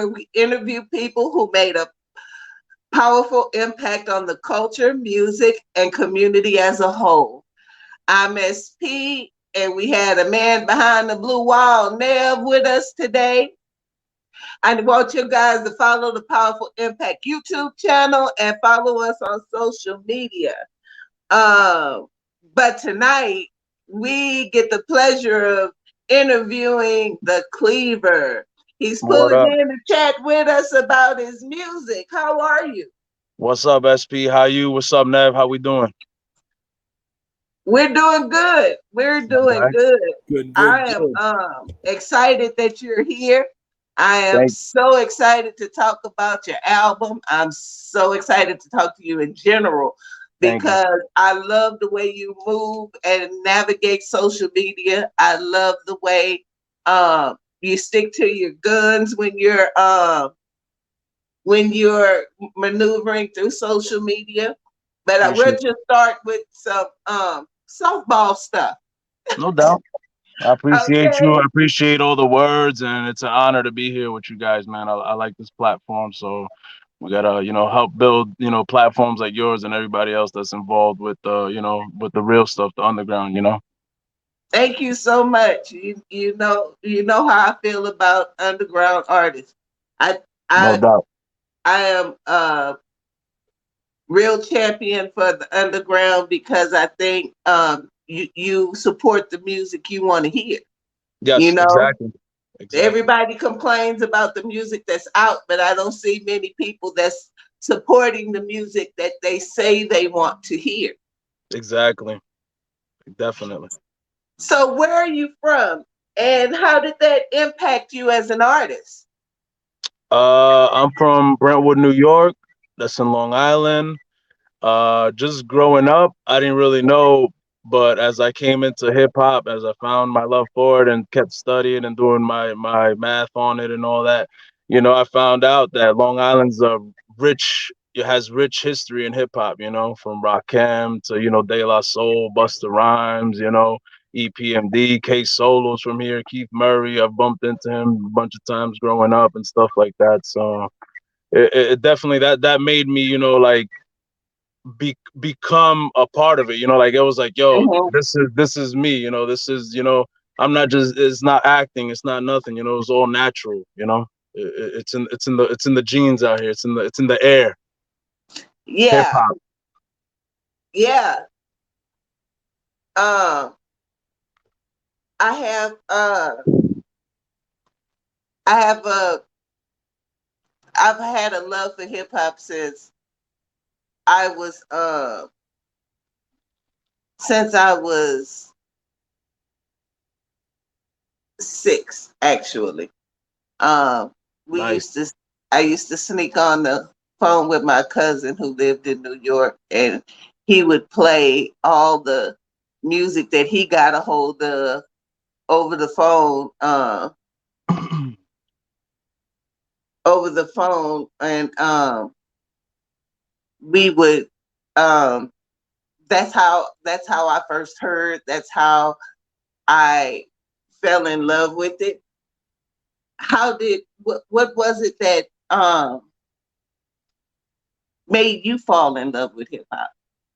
where we interview people who made a powerful impact on the culture, music, and community as a whole. I'm SP, and we had a man behind the blue wall, Nev, with us today. I want you guys to follow the Powerful Impact YouTube channel and follow us on social media. Uh, but tonight, we get the pleasure of interviewing the Cleaver. He's What pulling up? in to chat with us about his music. How are you? What's up, SP? How you? What's up, Nev? How we doing? We're doing good. We're doing Okay. good. Good, good, I am good. excited that you're here. I am Thank so excited to talk about your album. I'm so excited to talk to you in general thank you. because I love the way you move and navigate social media. I love the way you stick to your guns when you're maneuvering through social media. But we'll Appreciate you. just start with some softball stuff. No doubt. I appreciate you. Okay. I appreciate all the words, and it's an honor to be here with you guys, man. I like this platform, so we gotta, help build, platforms like yours and everybody else that's involved with, with the real stuff, the underground. Thank you so much. You know how I feel about underground artists. I No I doubt. I am a real champion for the underground because I think you support the music you want to hear. You Yes, know, exactly, exactly, everybody complains about the music that's out, but I don't see many people that's supporting the music that they say they want to hear. exactly, definitely. So where are you from? And how did that impact you as an artist? I'm from Brentwood, New York. That's in Long Island. Just growing up, I didn't really know, but as I came into hip hop, as I found my love for it and kept studying and doing my math on it and all that, I found out that Long Island's rich. It has rich history in hip hop. From Rakim to De La Soul, Busta Rhymes. EPMD, K Solos from here, Keith Murray. I've bumped into him a bunch of times growing up and stuff like that. So it definitely that made me like become a part of it. Like it was like, yo, Mhm. this is me. This is I'm not just, it's not acting, it's not nothing. It's all natural. It's in the genes out here. It's in the air. Hip Yeah, hop. yeah. Um, I have I have I've had a love for hip hop I was since I was 6 actually. Um, we Nice. used to I used to sneak on the phone with my cousin who lived in New York, and he would play all the music that he got a hold of over the phone, and we would um that's how I first heard, that's how I fell in love with it. What was it that made you fall in love with hip hop?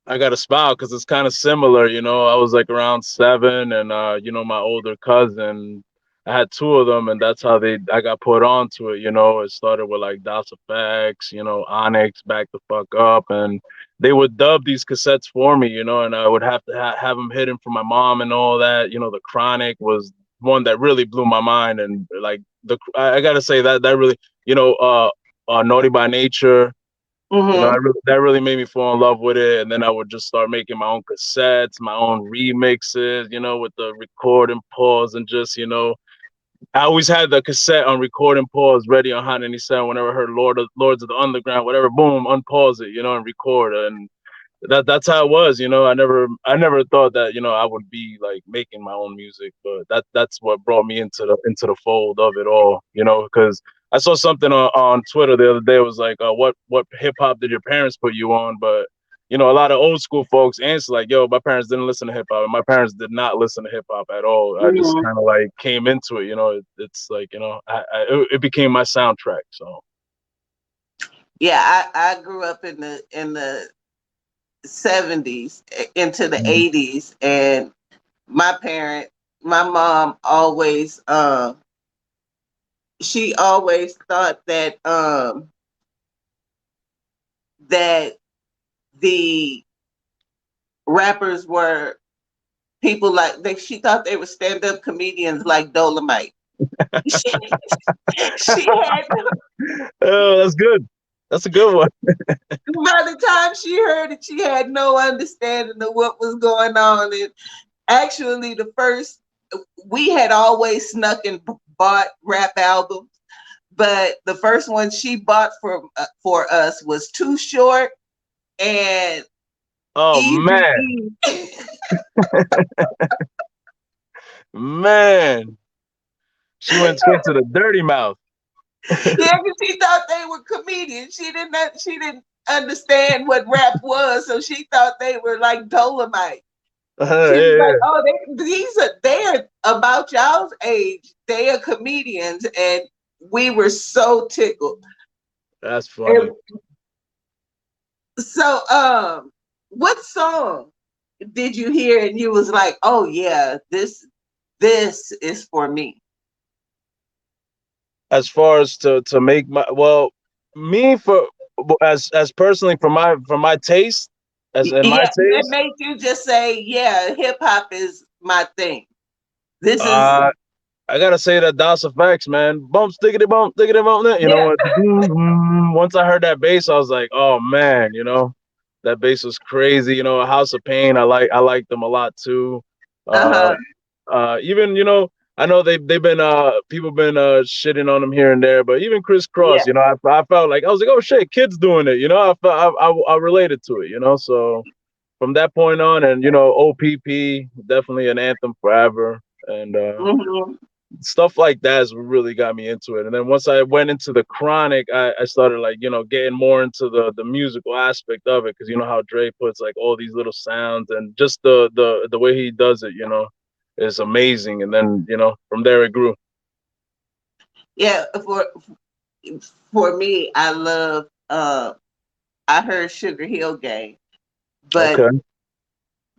I got to smile because it's kind of similar. I was like around 7, and my older cousin, I had two of them, and that's how I got put onto it. It started with like DOS Effects, Onyx, Back the Fuck Up, and they would dub these cassettes for me, and I would have to have them hidden from my mom and all that. The Chronic was one that really blew my mind, and like I gotta say that really, Naughty by Nature. Mm-hmm. That really made me fall in love with it. And then I would just start making my own cassettes, my own remixes, with the record and pause and just, I always had the cassette on record and pause ready on Hot 97 whenever I heard Lords of the Underground, whatever, boom, unpause it, and record. And that's how it was. I never thought that, I would be like making my own music, but that's what brought me into the fold of it all, because I saw something on Twitter the other day. It was like, what hip hop did your parents put you on? But a lot of old school folks answer like, "Yo, my parents didn't listen to hip hop, and my parents did not listen to hip hop at all." I just Mhm. kind of like came into it. It's like it became my soundtrack. So Yeah, I grew up in the 70s into the Mhm. 80s, and my my mom always she always thought that the rappers were people like she thought they were stand-up comedians like Dolomite. She, she had Oh, that's good. That's a good one. by the time she heard it, she had no understanding of what was going on. And actually, the first we had always snuck and bought rap albums, but the first one she bought for us was Too Short and Oh Easy man, E. man, she went straight to the dirty mouth. Yeah, because she thought they were comedians. She didn't understand what rap was, so she thought they were like Dolomite. She was like, Yeah, "Oh, they're about y'all's age. They are comedians," and we were so tickled. that's And funny. so, what song did you hear and you was like, "Oh yeah, this is for me." As far as to make my me for as personally for my taste, as in my Yeah, that taste, made you just say, "Yeah, hip hop is my thing." This is uh, I gotta say that DOS effects, man, bump stickity bump stickity bump. yeah, What? Once I heard that bass, I was like, oh man, that bass was crazy. House of Pain, I like them a lot too. Uh, uh-huh, Even I know they've been people been shitting on them here and there, but even Chris yeah. Cross, I felt like I was like, oh shit, kids doing it. I felt I related to it. So from that point on, and OPP definitely an anthem forever, and Mhm. stuff like that is what really got me into it. And then once I went into the Chronic, I started like getting more into the musical aspect of it, because you know how Dre puts like all these little sounds, and just the way he does it, is amazing. And then from there it grew. Yeah, for me, I love I heard Sugar Hill Gang, but Okay.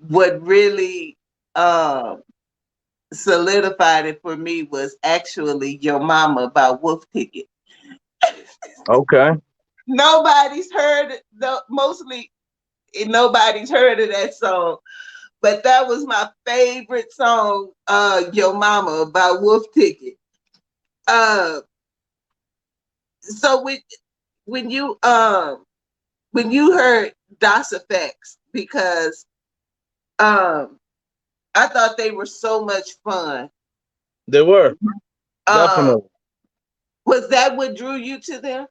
what really solidified it for me was actually Your Mama by Wolf Ticket. Okay. Nobody's heard it, mostly nobody's heard of that song, but that was my favorite song, Your Mama by Wolf Ticket. Uh, so when you when you heard DOS effects, because um I thought they were so much fun. They were Um, definitely. was that what drew you to them?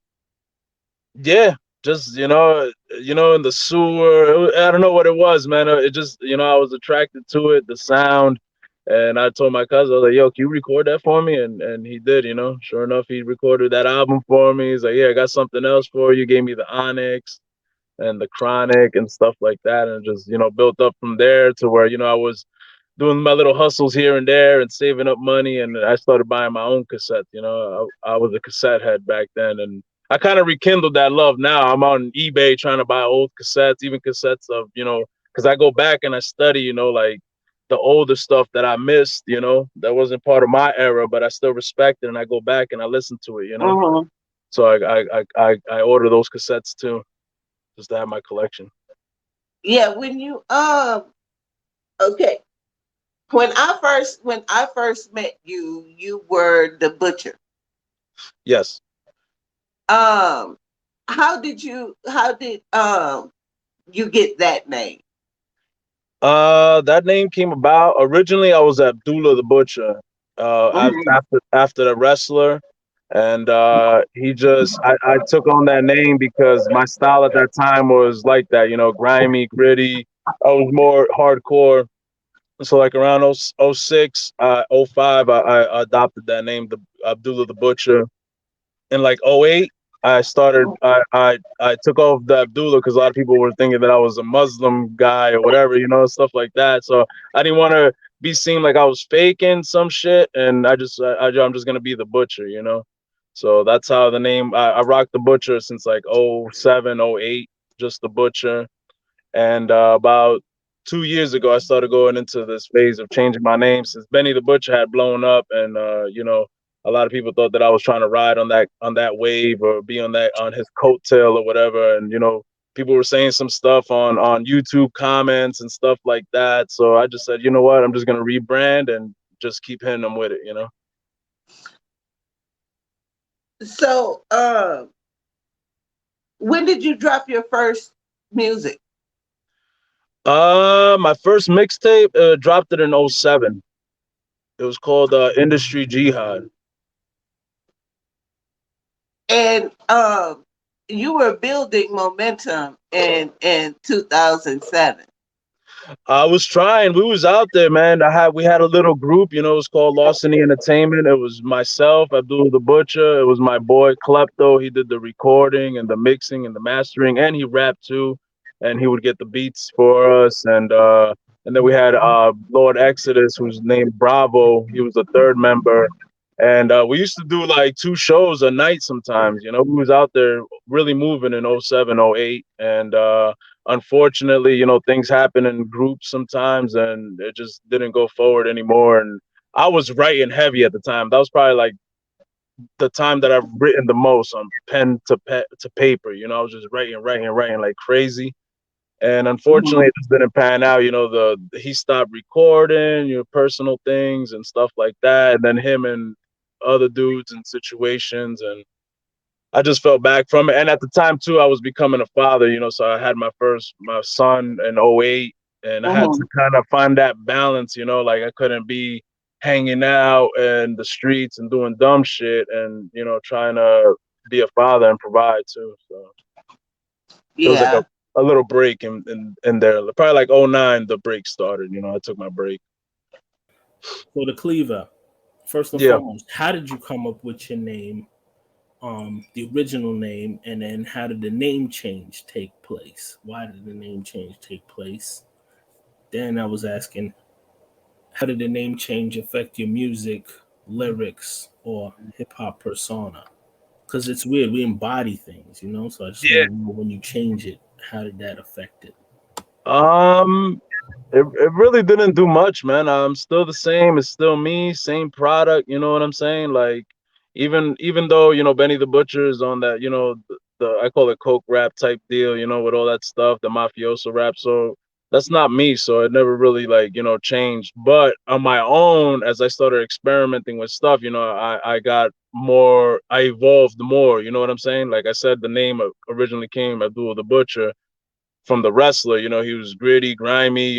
Yeah, just in the sewer. I don't know what it was, man. It just I was attracted to it, the sound, and I told my cousin, I was like, "Yo, can you record that for me?" And he did. Sure enough, he recorded that album for me. He's like, "Yeah, I got something else for you." Gave me the Onyx and the Chronic and stuff like that, and just built up from there to where I was doing my little hustles here and there and saving up money, and I started buying my own cassettes. I was a cassette head back then, and I kind of rekindled that love now. I'm on eBay trying to buy old cassettes, even cassettes of because I go back and I study like the older stuff that I missed, that wasn't part of my era, but I still respect it, and I go back and I listen to it. Mm-hmm. So I order those cassettes too, just to have my collection. Yeah, when you okay. When I first met you, you were the butcher. Yes. Um, how did you get that name? That name came about. Originally, I was Abdullah the Butcher. Mhm. After the wrestler, and I took on that name because my style at that time was like that, grimy, gritty. I was more hardcore. So like around '06, '05, I adopted that name, the Abdullah the Butcher. In like '08. I started. I took off the Abdullah because a lot of people were thinking that I was a Muslim guy or whatever, stuff like that. So I didn't want to be seen like I was faking some shit, and I'm just gonna be the butcher. So that's how the name. I rocked the butcher since like '07, '08, just the butcher. And about 2 years ago, I started going into this phase of changing my name since Benny the Butcher had blown up, and a lot of people thought that I was trying to ride on that wave or be on his coattail or whatever, and people were saying some stuff on YouTube comments and stuff like that. So I just said, you know what, I'm just gonna rebrand and just keep hitting them with it. So, when did you drop your first music? My first mixtape dropped it in '07. It was called Industry Jihad. And you were building momentum in 2007. I was trying. We was out there, man. We had a little group. It was called Lawson Entertainment. It was myself, Abdul the Butcher. It was my boy Klepto. He did the recording and the mixing and the mastering, and he rapped too. And he would get the beats for us. And then we had Lord Exodus, who's named Bravo. He was the third member. And we used to do like 2 shows a night sometimes. We was out there really moving in '07, '08, and unfortunately, things happen in groups sometimes, and it just didn't go forward anymore. And I was writing heavy at the time. That was probably like the time that I've written the most on pen to paper. I was just writing like crazy. And unfortunately, Mhm. it just didn't pan out. He stopped recording, personal things and stuff like that, and then him and other dudes and situations, and I just fell back from it. And at the time too, I was becoming a father, so I had my son in '08, and I had to Mhm. kind of find that balance, like I couldn't be hanging out in the streets and doing dumb shit and, trying to be a father and provide too. So it was like Yeah. a little break in there. Probably like '09 the break started, I took my break. So the Cleaver, first and Yeah. foremost, how did you come up with your name, the original name, and then how did the name change take place? Why did the name change take place? Then I was asking, how did the name change affect your music, lyrics, or hip hop persona? Because it's weird, we embody things. So I just want Yeah. to know when you change it, how did that affect it? Um it really didn't do much, man. I'm still the same. It's still me, same product. You know what I'm saying? Like, even though Benny the Butcher is on that, the I call it coke rap type deal, with all that stuff, the mafioso rap. So that's not me. So it never really like changed. But on my own, as I started experimenting with stuff, I got more. I evolved more. You know what I'm saying? Like I said, the name originally came Abdul the Butcher from the wrestler. He was gritty, grimy,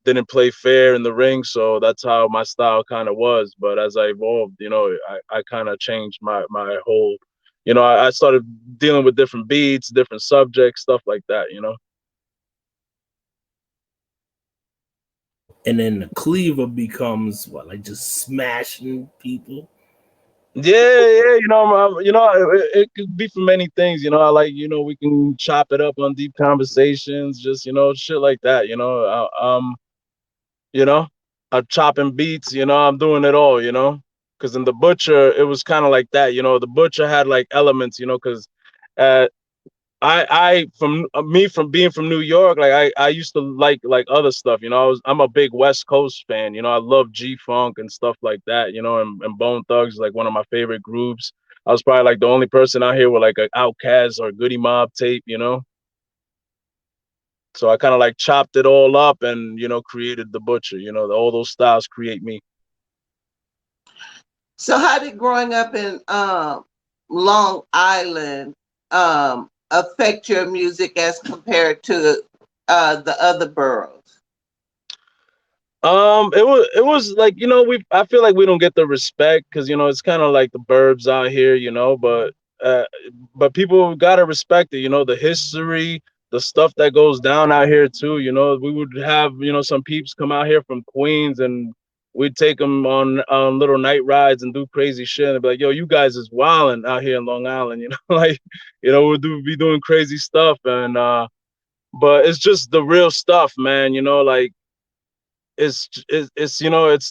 didn't play fair in the ring. So that's how my style kind of was. But as I evolved, I kind of changed my whole, I started dealing with different beats, different subjects, stuff like that. And then the Cleaver becomes what, like just smashing people? Yeah, yeah, it could be for many things. I like, we can chop it up on deep conversations, just, shit like that. you know I'm chopping beats, I'm doing it all, because in the butcher it was kind of like that. The butcher had like elements, because uh I from me from being from New York, like I used to like other stuff. I'm a big West Coast fan. I love G Funk and stuff like that. And Bone Thugs is like one of my favorite groups. I was probably like the only person out here with like an Outkast or Goody Mob tape. So I kind of like chopped it all up and created the butcher. All those styles create me. So how did growing up in Long Island affect your music as compared to the other boroughs? It was like, I feel like we don't get the respect because it's kind of like the burbs out here, uh but people gotta respect it, the history, the stuff that goes down out here too. We would have, some peeps come out here from Queens and we'd take them on little night rides and do crazy shit. And be like, "Yo, you guys is wilding out here in Long Island," you know, like, be doing crazy stuff, and but it's just the real stuff, man. You know, like it's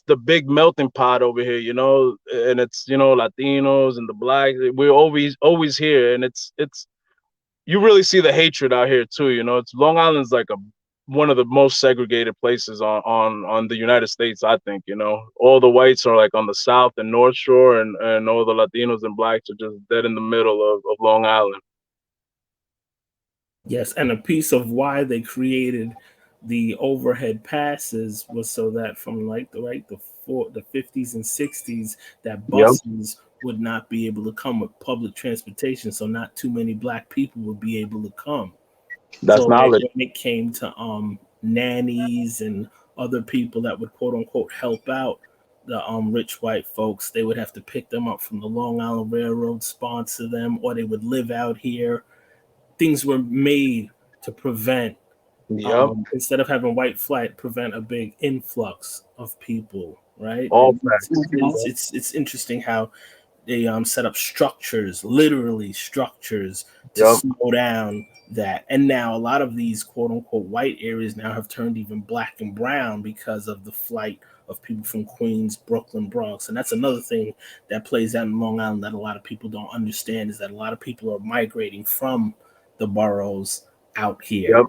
the big melting pot over here, and it's Latinos and the blacks. We're always here, and it's you really see the hatred out here too. It's Long Island's like a one of the most segregated places on the United States. I think all the whites are like on the South and North Shore, and all the Latinos and blacks are just dead in the middle of Long Island. Yes, and a piece of why they created the overhead passes was so that from like the 50s and 60s, that Yep, buses would not be able to come with public transportation, so not too many black people would be able to come. that's So knowledge. when it came to nannies and other people that would quote unquote help out the rich white folks, they would have to pick them up from the Long Island Railroad, sponsor them, or they would live out here. Things were made to prevent, Yep, instead of having white flight, prevent a big influx of people, right? all And facts. it's interesting how they set up structures, literally structures, to Yep, slow down that. And now a lot of these quote unquote white areas now have turned even black and brown because of the flight of people from Queens, Brooklyn, Bronx. And that's another thing that plays out in Long Island that a lot of people don't understand, is that a lot of people are migrating from the boroughs out here. yep,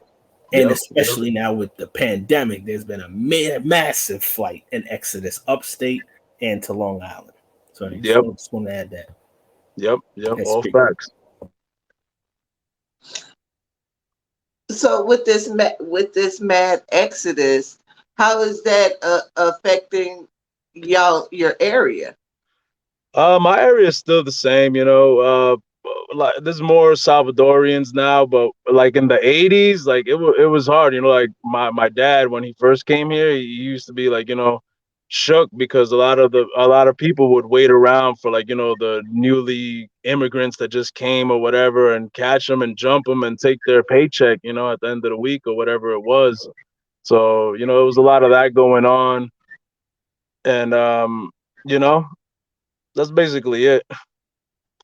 And yep, yep, especially now with the pandemic, there's been a massive flight and exodus upstate and to Long Island. So I yep, just want to add that. yep, all SP. facts. So with this mad exodus, how is that affecting your area? My area is still the same, like there's more Salvadorians now, but like in the '80s, like it was hard, like my dad when he first came here, he used to be like, shook because a lot of people would wait around for like, the newly immigrants that just came or whatever and catch them and jump them and take their paycheck, at the end of the week or whatever it was. So, it was a lot of that going on. And you know, that's basically it.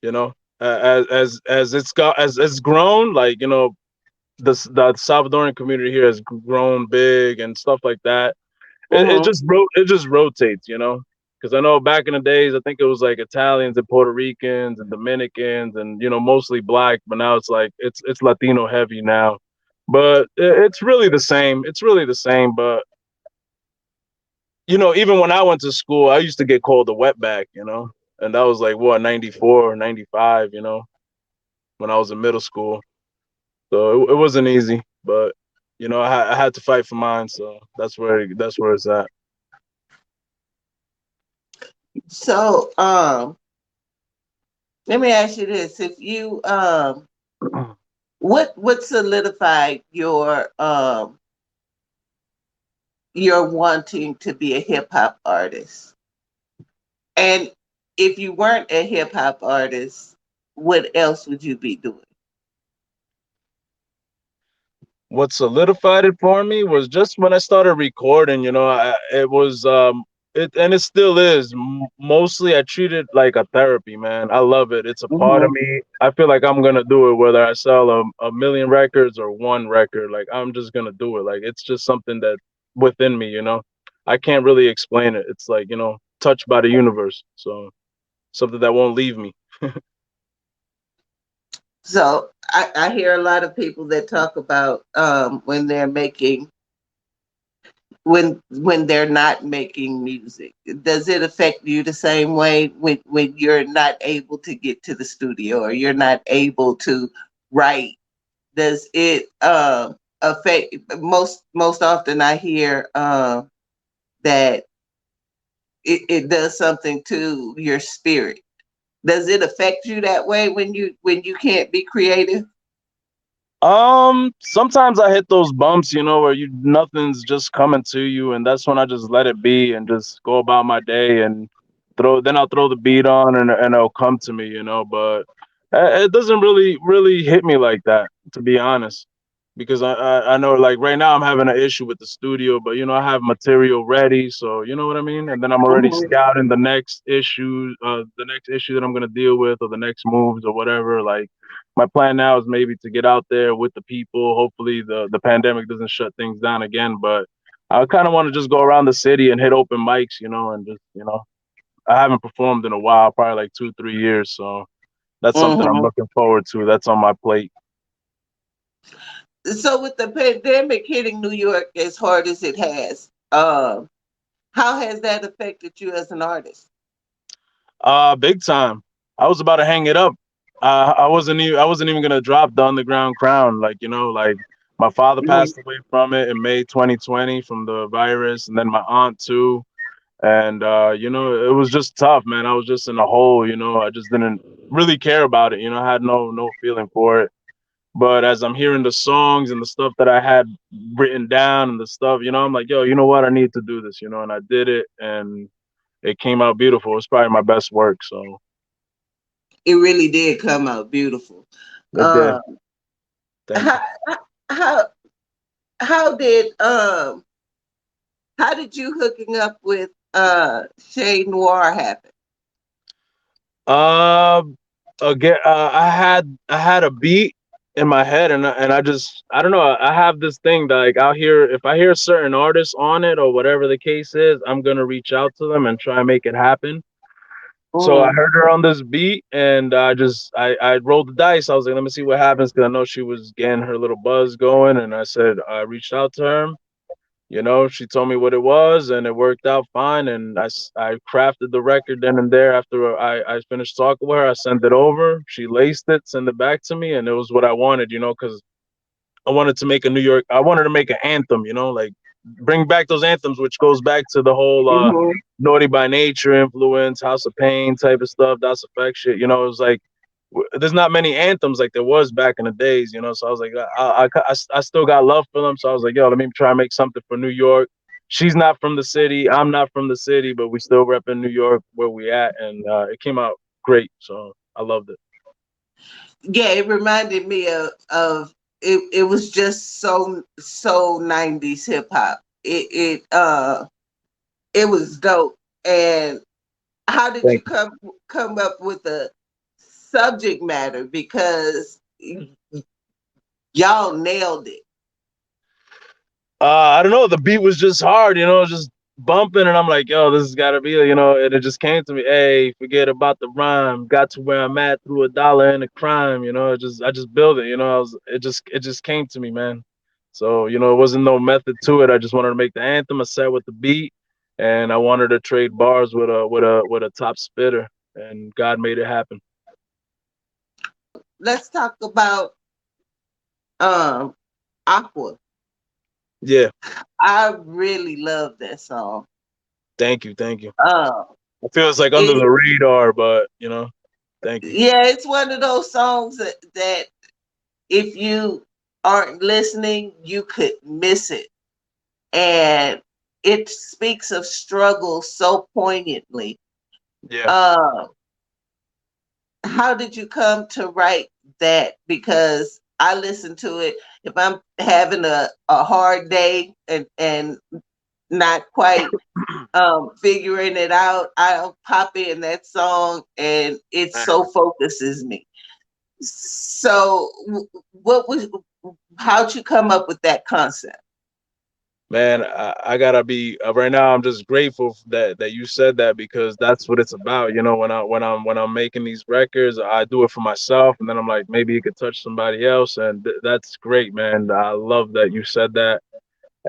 You know, as it's grown, like the Salvadoran community here has grown big and stuff like that. Mm-hmm. It just rotates, because I know back in the days, I think it was like Italians and Puerto Ricans and Dominicans and mostly black, but now it's like it's Latino heavy now. But it's really the same. It's really the same. But even when I went to school, I used to get called a wetback, and that was like what 94, 95, when I was in middle school. So it wasn't easy, but I had to fight for mine. So that's where it's at. So let me ask you this: if you what solidified your wanting to be a hip hop artist? And if you weren't a hip hop artist, what else would you be doing? What solidified it for me was just when I started recording. It was it still is. Mostly, I treat it like a therapy, man. I love it. It's a part of Mm-hmm. me. I feel like I'm gonna do it whether I sell a million records or one record. Like I'm just gonna do it. Like it's just something that within me. I can't really explain it. It's like touched by the universe. So something that won't leave me. So I hear a lot of people that talk about when they're making when they're not making music. Does it affect you the same way when you're not able to get to the studio or you're not able to write? Does it affect most often I hear that it does something to your spirit. Does it affect you that way when you can't be creative? Sometimes I hit those bumps, where nothing's just coming to you, and that's when I just let it be and just go about my day and I'll throw the beat on and it'll come to me. But it doesn't really hit me like that, to be honest. because I know like right now I'm having an issue with the studio, but I have material ready, so you know what I mean. And then I'm already Mhm. scouting the next issue that I'm gonna deal with, or the next moves or whatever. Like my plan now is maybe to get out there with the people. Hopefully the pandemic doesn't shut things down again, but I kind of want to just go around the city and hit open mics, and just I haven't performed in a while, probably like 2 3 years, so that's something I'm Mhm. looking forward to. That's on my plate. So with the pandemic hitting New York as hard as it has, how has that affected you as an artist? Big time. I was about to hang it up. I wasn't even gonna drop the underground crown. Like like my father Mhm. passed away from it in May 2020 from the virus, and then my aunt too. And it was just tough, man. I was just in a hole. I just didn't really care about it. I had no feeling for it. But as I'm hearing the songs and the stuff that I had written down and the stuff, I'm like, yo, you know what? I need to do this, and I did it, and it came out beautiful. It's probably my best work, so It really did come out beautiful. it did. Uh, Thank you. how how how did how did you hooking up with Shay Noir happen? Um, again, I had a beat in my head, and I just I don't know. I have this thing that like out here, if I hear certain artists on it or whatever the case is, I'm gonna reach out to them and try and make it happen. So I Mm. heard her on this beat, and I rolled the dice. I was like, let me see what happens, because I know she was getting her little buzz going, and I reached out to her. She told me what it was, and it worked out fine. And I crafted the record then and there. After I finished talking with her, I sent it over. She laced it, sent it back to me, and it was what I wanted. Because I wanted to make a New York. I wanted to make an anthem. Like bring back those anthems, which goes back to the whole Mhm. Naughty by Nature influence, House of Pain type of stuff, Das Effect shit. It was like there's not many anthems like there was back in the days. So I was like, I still got love for them. So I was like, yo, let me try and make something for New York. She's not from the city. I'm not from the city, but we still rep in New York where we at, and it came out great. So I loved it. Yeah, it reminded me of it. It was just so 90s hip hop. It was dope. And how did you Thank you. come up with the subject matter? Because y'all nailed it. I don't know. The beat was just hard, just bumping, and I'm like, yo, this has got to be, and it just came to me. Hey, forget about the rhyme. Got to where I'm at through a dollar and a crime. I just built it. It just came to me, man. So it wasn't no method to it. I just wanted to make the anthem. I sat with the beat, and I wanted to trade bars with a top spitter, and God made it happen. Let's talk about um Aqua. Yeah, I really love that song. thank you, thank you. Uh, I feel it's like under it the radar, but thank you. yeah, it's one of those songs that if you aren't listening, you could miss it. And it speaks of struggle so poignantly. Yeah. Uh, how did you come to write that? Because I listen to it if I'm having a hard day and not quite figuring it out, I'll pop in that song and it so focuses me. So what was how'd you come up with that concept? Man, I gotta be right now. I'm just grateful that you said that, because that's what it's about. When I'm making these records, I do it for myself, and then I'm like, maybe it could touch somebody else, and that's great, man. I love that you said that.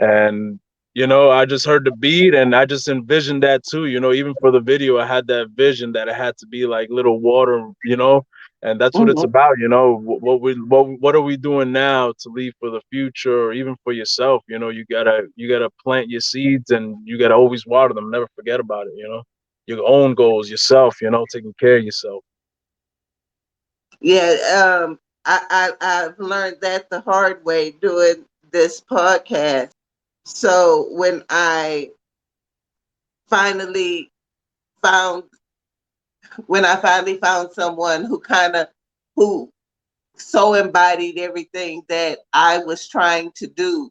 And I just heard the beat, and I just envisioned that too. Even for the video, I had that vision that it had to be like little water, and that's what it's Mhm. about. What are we doing now to leave for the future, or even for yourself? You gotta plant your seeds, and you gotta always water them. Never forget about it. Your own goals, yourself. Taking care of yourself. Yeah, I've learned that the hard way doing this podcast. So finally found when I finally found someone who kind of who so embodied everything that I was trying to do,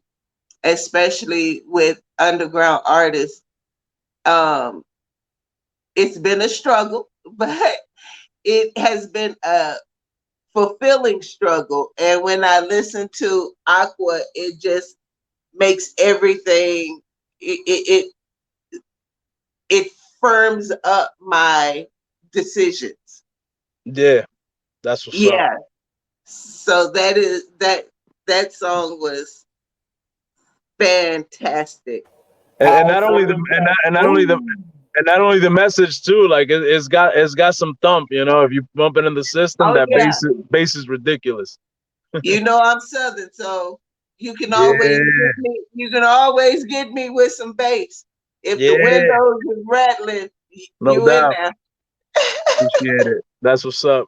especially with underground artists. Um, it's been a struggle, but it has been a fulfilling struggle. And when I listen to Aqua, it just makes everything, it firms up my decisions. Yeah, that's what's up. Yeah. So that song was fantastic. And not only Powerful the impact. and not only the Boom. and not only the message too, like it's got some thump, you know. If you bump it in the system, Oh that yeah. bass is ridiculous. You know I'm Southern, so Yeah, you can always get me with some bass. If the yeah, windows is rattling, no you in doubt. there. Appreciate it. That's what's up.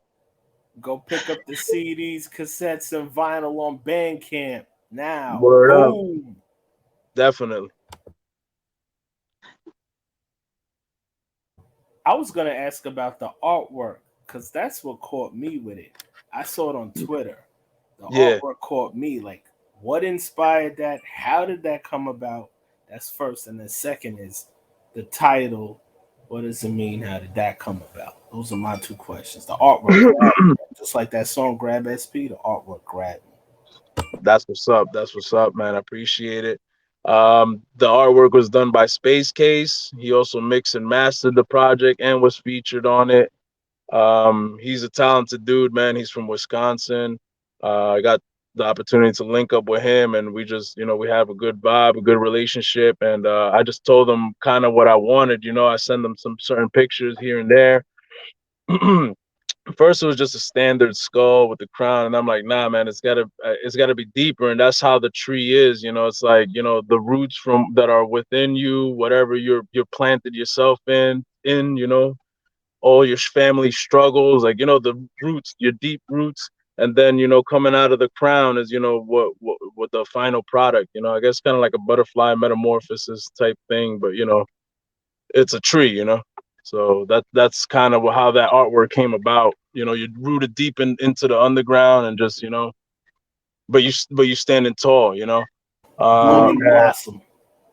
Go pick up the CDs, cassettes, and vinyl on Bandcamp now. Word up. Boom. Definitely. I was gonna ask about the artwork because that's what caught me with it. I saw it on Twitter. The Yeah. artwork caught me. Like, what inspired that? How did that come about? That's first, and then second is the title. What does it mean? How did that come about? Those are my two questions. The artwork grabbed me, just like that song "Grab SP." The artwork grabbed me. That's what's up. That's what's up, man. I appreciate it. The artwork was done by Space Case. He also mixed and mastered the project and was featured on it. He's a talented dude, man. He's from Wisconsin. I got the opportunity to link up with him, and we just, we have a good vibe, a good relationship. And I just told him kind of what I wanted. I send him some certain pictures here and there. First, it was just a standard skull with the crown, and I'm like, nah, man, it's gotta be deeper, and that's how the tree is. It's like, the roots from that are within you, whatever you're planted yourself in, all your family struggles, like, the roots, your deep roots, and then, coming out of the crown is, what the final product, I guess kind of like a butterfly metamorphosis type thing, but it's a tree. So that's kind of how that artwork came about. You're rooted deep into the underground and just, but you standing tall. Blooming And blossom.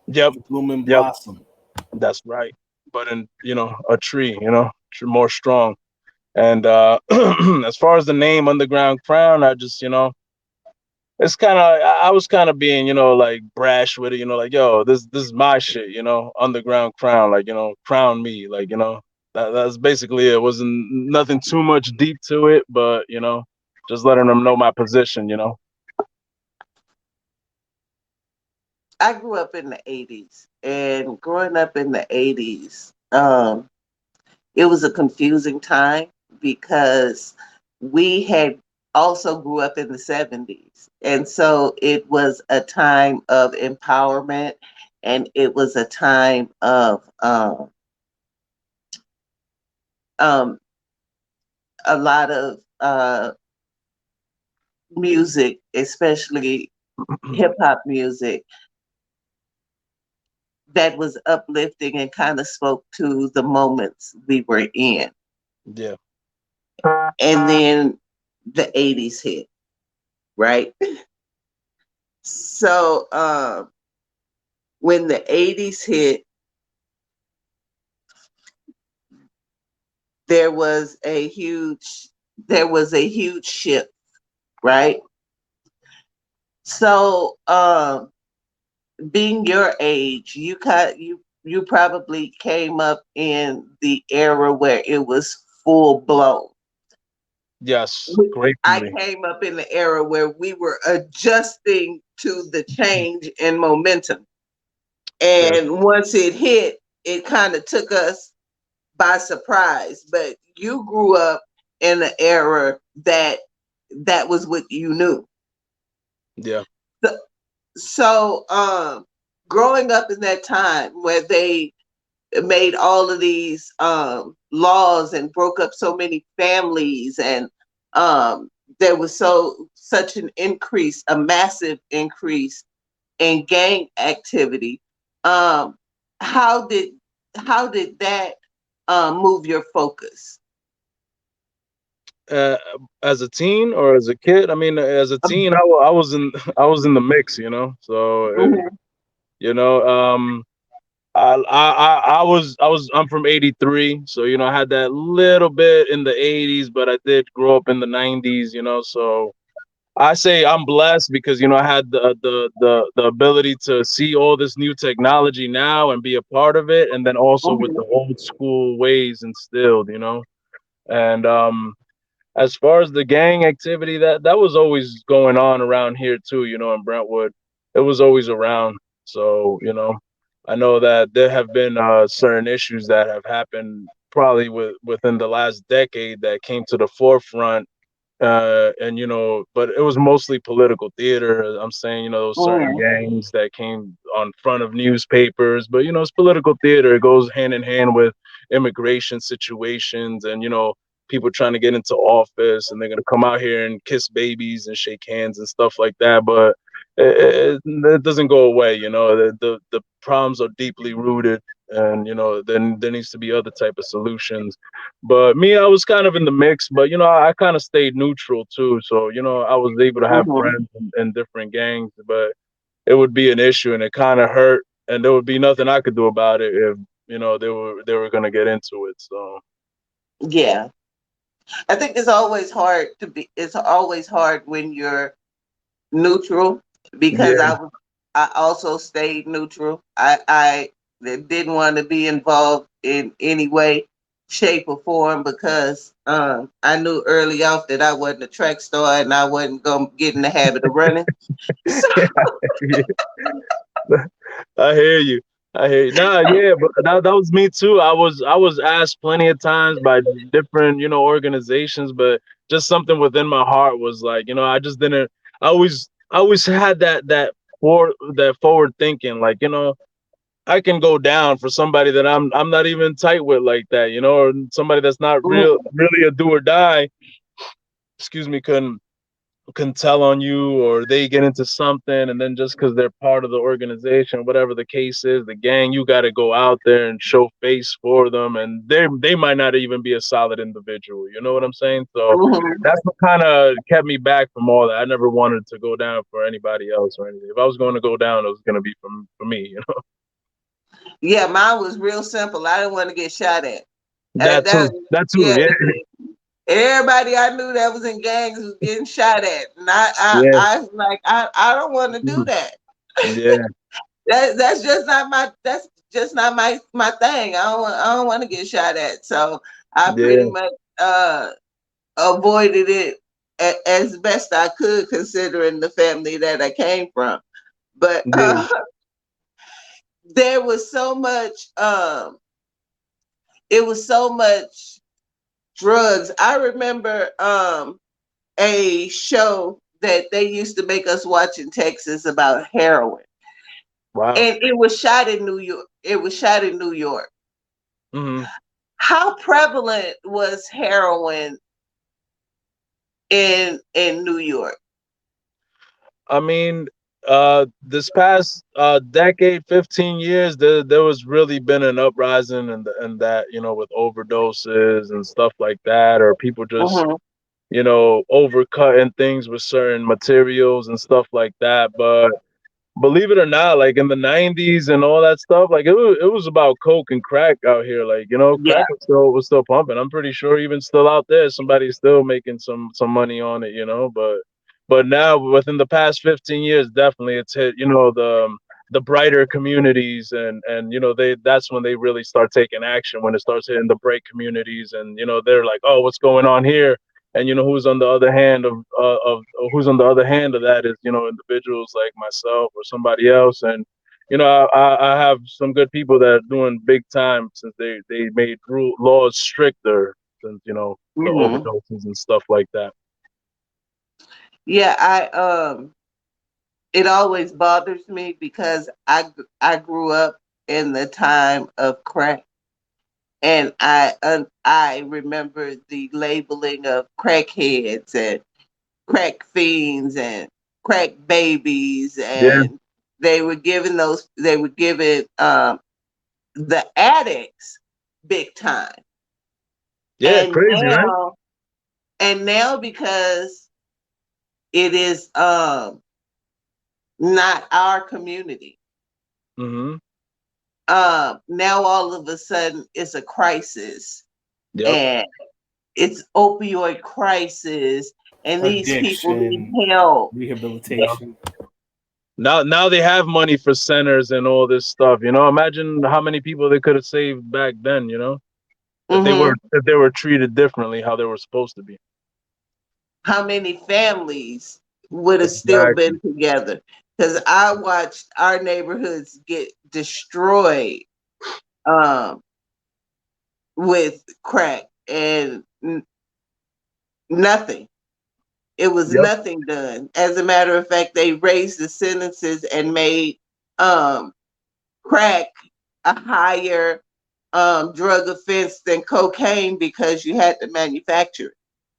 yep, You bloom and yep, blossom. that's right. But in, a tree, more strong. And as far as the name Underground Crown, I just, it's kind of, I was kind of being, like brash with it, like, yo, this is my shit, Underground Crown, like, crown me, like, that's basically it. It wasn't nothing too much deep to it, but just letting them know my position. I grew up in the 80s, and growing up in the 80s, it was a confusing time because we had also grew up in the 70s. And so it was a time of empowerment, and it was a time of um, a lot of music, especially hip hop music, that was uplifting and kind of spoke to the moments we were in. Yeah, And then the 80s hit, right? So when the 80s hit, there was a huge shift, right? So being your age, you probably came up in the era where it was full blown. yes, I gratefully. came up in the era where we were adjusting to the change in momentum. Yes, And once it hit, it kind of took us by surprise. But you grew up in an era that was what you knew. yeah, So, so growing up in that time where they made all of these laws and broke up so many families, and um, there was such an increase, a massive increase in gang activity. Um, how did how did that move your focus? uh, as a teen or as a kid. I mean, as a teen, I was in I was in the mix, you know. So Mhm. you know, I'm from '83, so you know I had that little bit in the '80s, but I did grow up in the '90s, you know. So I say I'm blessed because you know I had the ability to see all this new technology now and be a part of it, and then also with Mhm. the old school ways instilled, you know. And as far as the gang activity, that was always going on around here too, you know, in Brentwood. It was always around. So, you know, I know that there have been certain issues that have happened probably within the last decade that came to the forefront, and you know, but it was mostly political theater. I'm saying, you know, those certain Mhm. gangs that came on front of newspapers, but you know, it's political theater. It goes hand in hand with immigration situations, and you know, people trying to get into office, and they're gonna come out here and kiss babies and shake hands and stuff like that. But it doesn't go away. You know, the problems are deeply rooted, and you know, then there needs to be other type of solutions. But me, I was kind of in the mix, but you know, I kind of stayed neutral too. So you know, I was able to have Mhm. friends in different gangs, but it would be an issue, and it kind of hurt, and there would be nothing I could do about it if you know they were gonna get into it. So Yeah. I think it's always hard to be. It's always hard when you're neutral because yeah, I also stayed neutral. I didn't want to be involved in any way, shape, or form because I knew early off that I wasn't a track star and I wasn't gonna get in the habit of running. So, yeah, I hear you. I hear you. Nah, yeah, but that was me too. I was asked plenty of times by different, you know, organizations, but just something within my heart was like, you know, I just didn't. I always had that forward thinking, like, you know, I can go down for somebody that I'm not even tight with like that, you know, or somebody that's not mhm, really a do or die. Excuse me, can tell on you, or they get into something, and then just because they're part of the organization, whatever the case is, the gang, you got to go out there and show face for them, and they might not even be a solid individual, you know what I'm saying? So mhm. that's what kind of kept me back from all that. I never wanted to go down for anybody else or anything. If I was going to go down, it was going to be for me, you know. Yeah, mine was real simple. I didn't want to get shot at. that That too that too yeah. yeah. Everybody I knew that was in gangs was getting shot at, and Yeah. I was like, I don't want to do Mhm. that. Yeah. That's just not my my thing. I don't want to get shot at. So I pretty Yeah. much avoided it as best I could, considering the family that I came from. But Yeah. there was so much. It was so much drugs. I remember a show that they used to make us watch in Texas about heroin. Wow. And it was shot in New York. It was shot in New York. Hmm. How prevalent was heroin in New York? I mean, this past decade, 15 years, there was really been an uprising and that, you know, with overdoses and stuff like that, or people just, Hmm. you know, overcutting things with certain materials and stuff like that. But believe it or not, like in the '90s and all that stuff, like it was about coke and crack out here. Like you know, Yeah. crack was still pumping. I'm pretty sure even still out there, somebody's still making some money on it. You know, but now within the past 15 years, definitely it's hit. You know the brighter communities and you know that's when they really start taking action when it starts hitting the bright communities and you know they're like, oh, what's going on here? And you know who's on the other hand of who's on the other hand of that is you know individuals like myself or somebody else. And you know I have some good people that are doing big time since they made laws stricter since you know the Hmm. overdoses and stuff like that. Yeah, it always bothers me because I grew up in the time of crack, and I remember the labeling of crackheads and crack fiends and crack babies, Yeah, and they were given the addicts big time. yeah, And crazy, right? now And now because it is not our community, Mm-hmm. now all of a sudden it's a crisis, Yep. and it's opioid crisis, and these people need Addiction, help. Yep. rehabilitation. Now they have money for centers and all this stuff. Imagine how many people they could have saved back then. If they were Hmm. if they were treated differently, how they were supposed to be. How many families would have still Exactly. been together? Because I watched our neighborhoods get destroyed um, with crack, and nothing. It was Yep. nothing done. As a matter of fact, they raised the sentences and made um, crack a higher drug offense than cocaine because you had to manufacture it.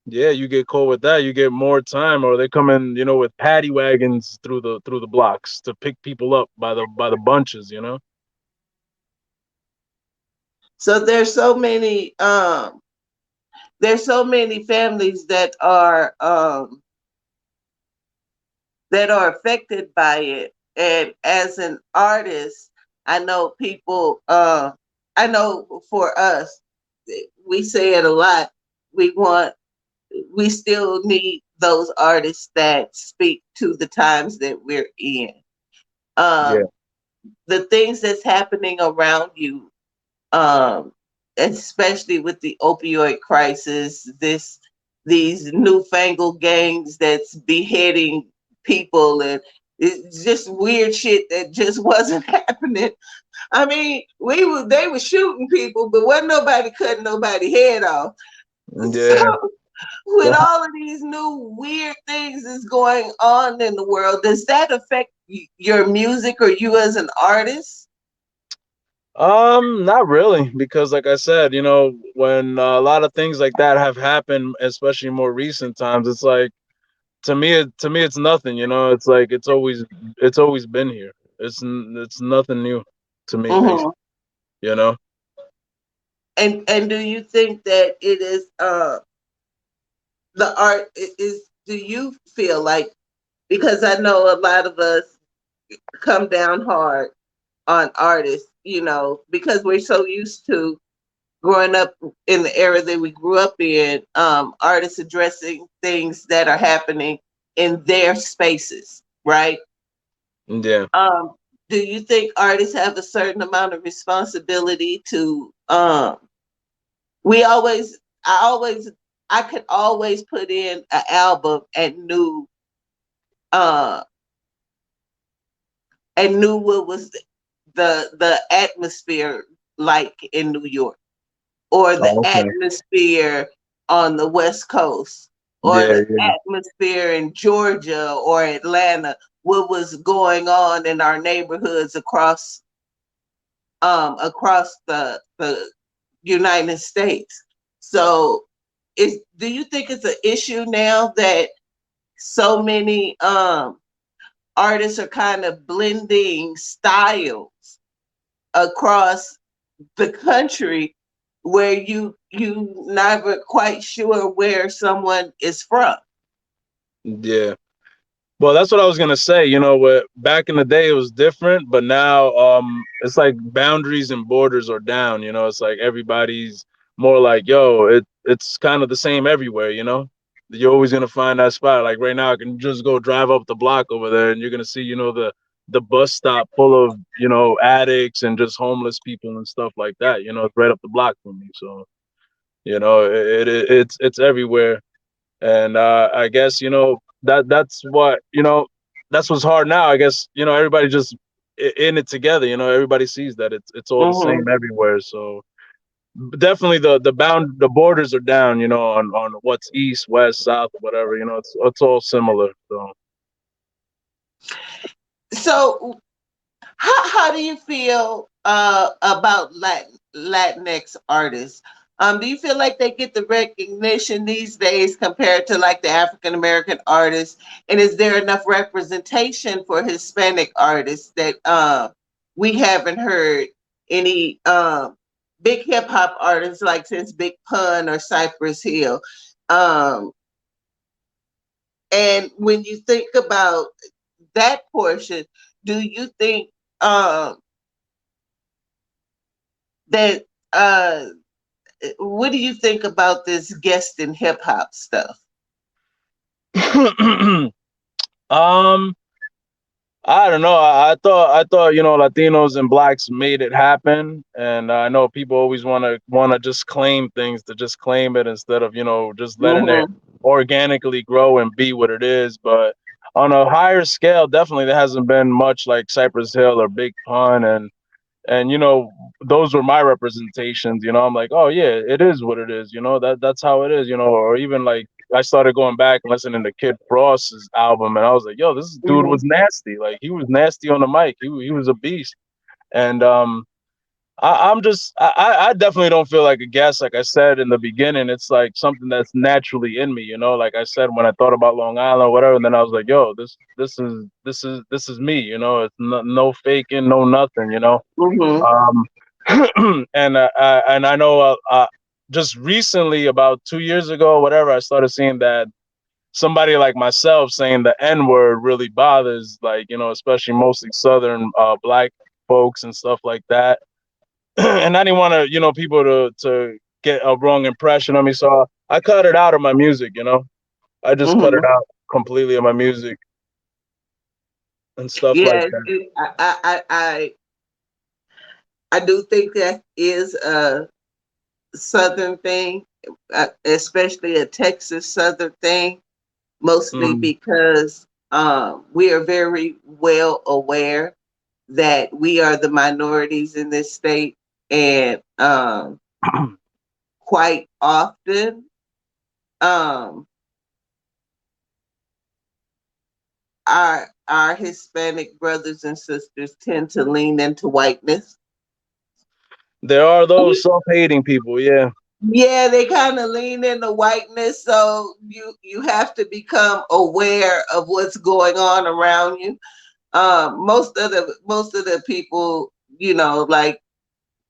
Yeah, you get caught with that, you get more time, or they come in, with paddy wagons through the blocks to pick people up by the bunches. So there's so many families that are affected by it. And as an artist, I know people. I know for us, we say it a lot. We want. We still need those artists that speak to the times that we're in. Yeah, Um, the things that's happening around you, um, especially with the opioid crisis, these newfangled gangs that's beheading people, and it's just weird shit that just wasn't happening. I mean, they were shooting people, but wasn't nobody cutting nobody head off. So yeah. with The all of these new weird things that's going on in the world, does that affect your music or you as an artist? Not really, because like I said, when a lot of things like that have happened, especially more recent times, it's like to me it's nothing. It's like it's always been here. It's nothing new to me, basically. Hmm. You know. And do you think that it is the art is? Do you feel like, because I know a lot of us come down hard on artists, because we're so used to growing up in the era that we grew up in, artists addressing things that are happening in their spaces, right? Yeah. Um, do you think artists have a certain amount of responsibility to we always I always I could always put in an album uh and knew what was the atmosphere like in New York, or the Oh, okay. atmosphere on the West Coast, or Yeah, the yeah, atmosphere in Georgia or Atlanta, what was going on in our neighborhoods across the United States. So do you think it's an issue now that so many artists are kind of blending styles across the country, where you never quite sure where someone is from? yeah. Well, that's what I was gonna say. What back in the day it was different, but now it's like boundaries and borders are down. It's like everybody's more like, yo, it's kind of the same everywhere. You're always gonna find that spot. Like right now, I can just go drive up the block over there, and you're gonna see, the bus stop full of addicts and just homeless people and stuff like that. It's right up the block from me. So it's everywhere. And I guess that's what's hard now. I guess everybody just in it together. Everybody sees that it's all the Hmm. same everywhere. So definitely the borders are down. On what's east, west, south, whatever. It's all similar. So So how do you feel about Latinx artists? Do you feel like they get the recognition these days compared to like the African American artists? And is there enough representation for Hispanic artists that we haven't heard any big hip hop artists like since Big Pun or Cypress Hill? Um, and when you think about that portion, do you think that what do you think about this guest in hip hop stuff? um, I don't know. I thought Latinos and blacks made it happen, and I know people always want to just claim things to just claim it instead of just letting it Mm-hmm. organically grow and be what it is. But on a higher scale, definitely there hasn't been much like Cypress Hill or Big Pun, and those were my representations. I'm like, oh yeah, it is what it is. That's how it is. Or even like I started going back and listening to Kid Frost's album, and I was like, yo, this dude Mm-hmm. was nasty. Like he was nasty on the mic. He was a beast. And I definitely don't feel like a guest. Like I said in the beginning, it's like something that's naturally in me. Like I said when I thought about Long Island or whatever, and then I was like, yo, this is me. It's no faking, no nothing. Mm-hmm. Um, and I know just recently, about 2 years ago, or whatever, I started seeing that somebody like myself saying the N word really bothers, like especially mostly Southern black folks and stuff like that. And I didn't want to, people to get a wrong impression of me, so I cut it out of my music. I just cut it Mm-hmm. out completely of my music and stuff like Yeah, that. I do think that is a Southern thing, especially a Texas Southern thing, mostly Mm, because we are very well aware that we are the minorities in this state, and quite often, um, our Hispanic brothers and sisters tend to lean into whiteness. there are those self-hating people, yeah. Yeah, they kind of lean into whiteness, so you have to become aware of what's going on around you. Most of the people, like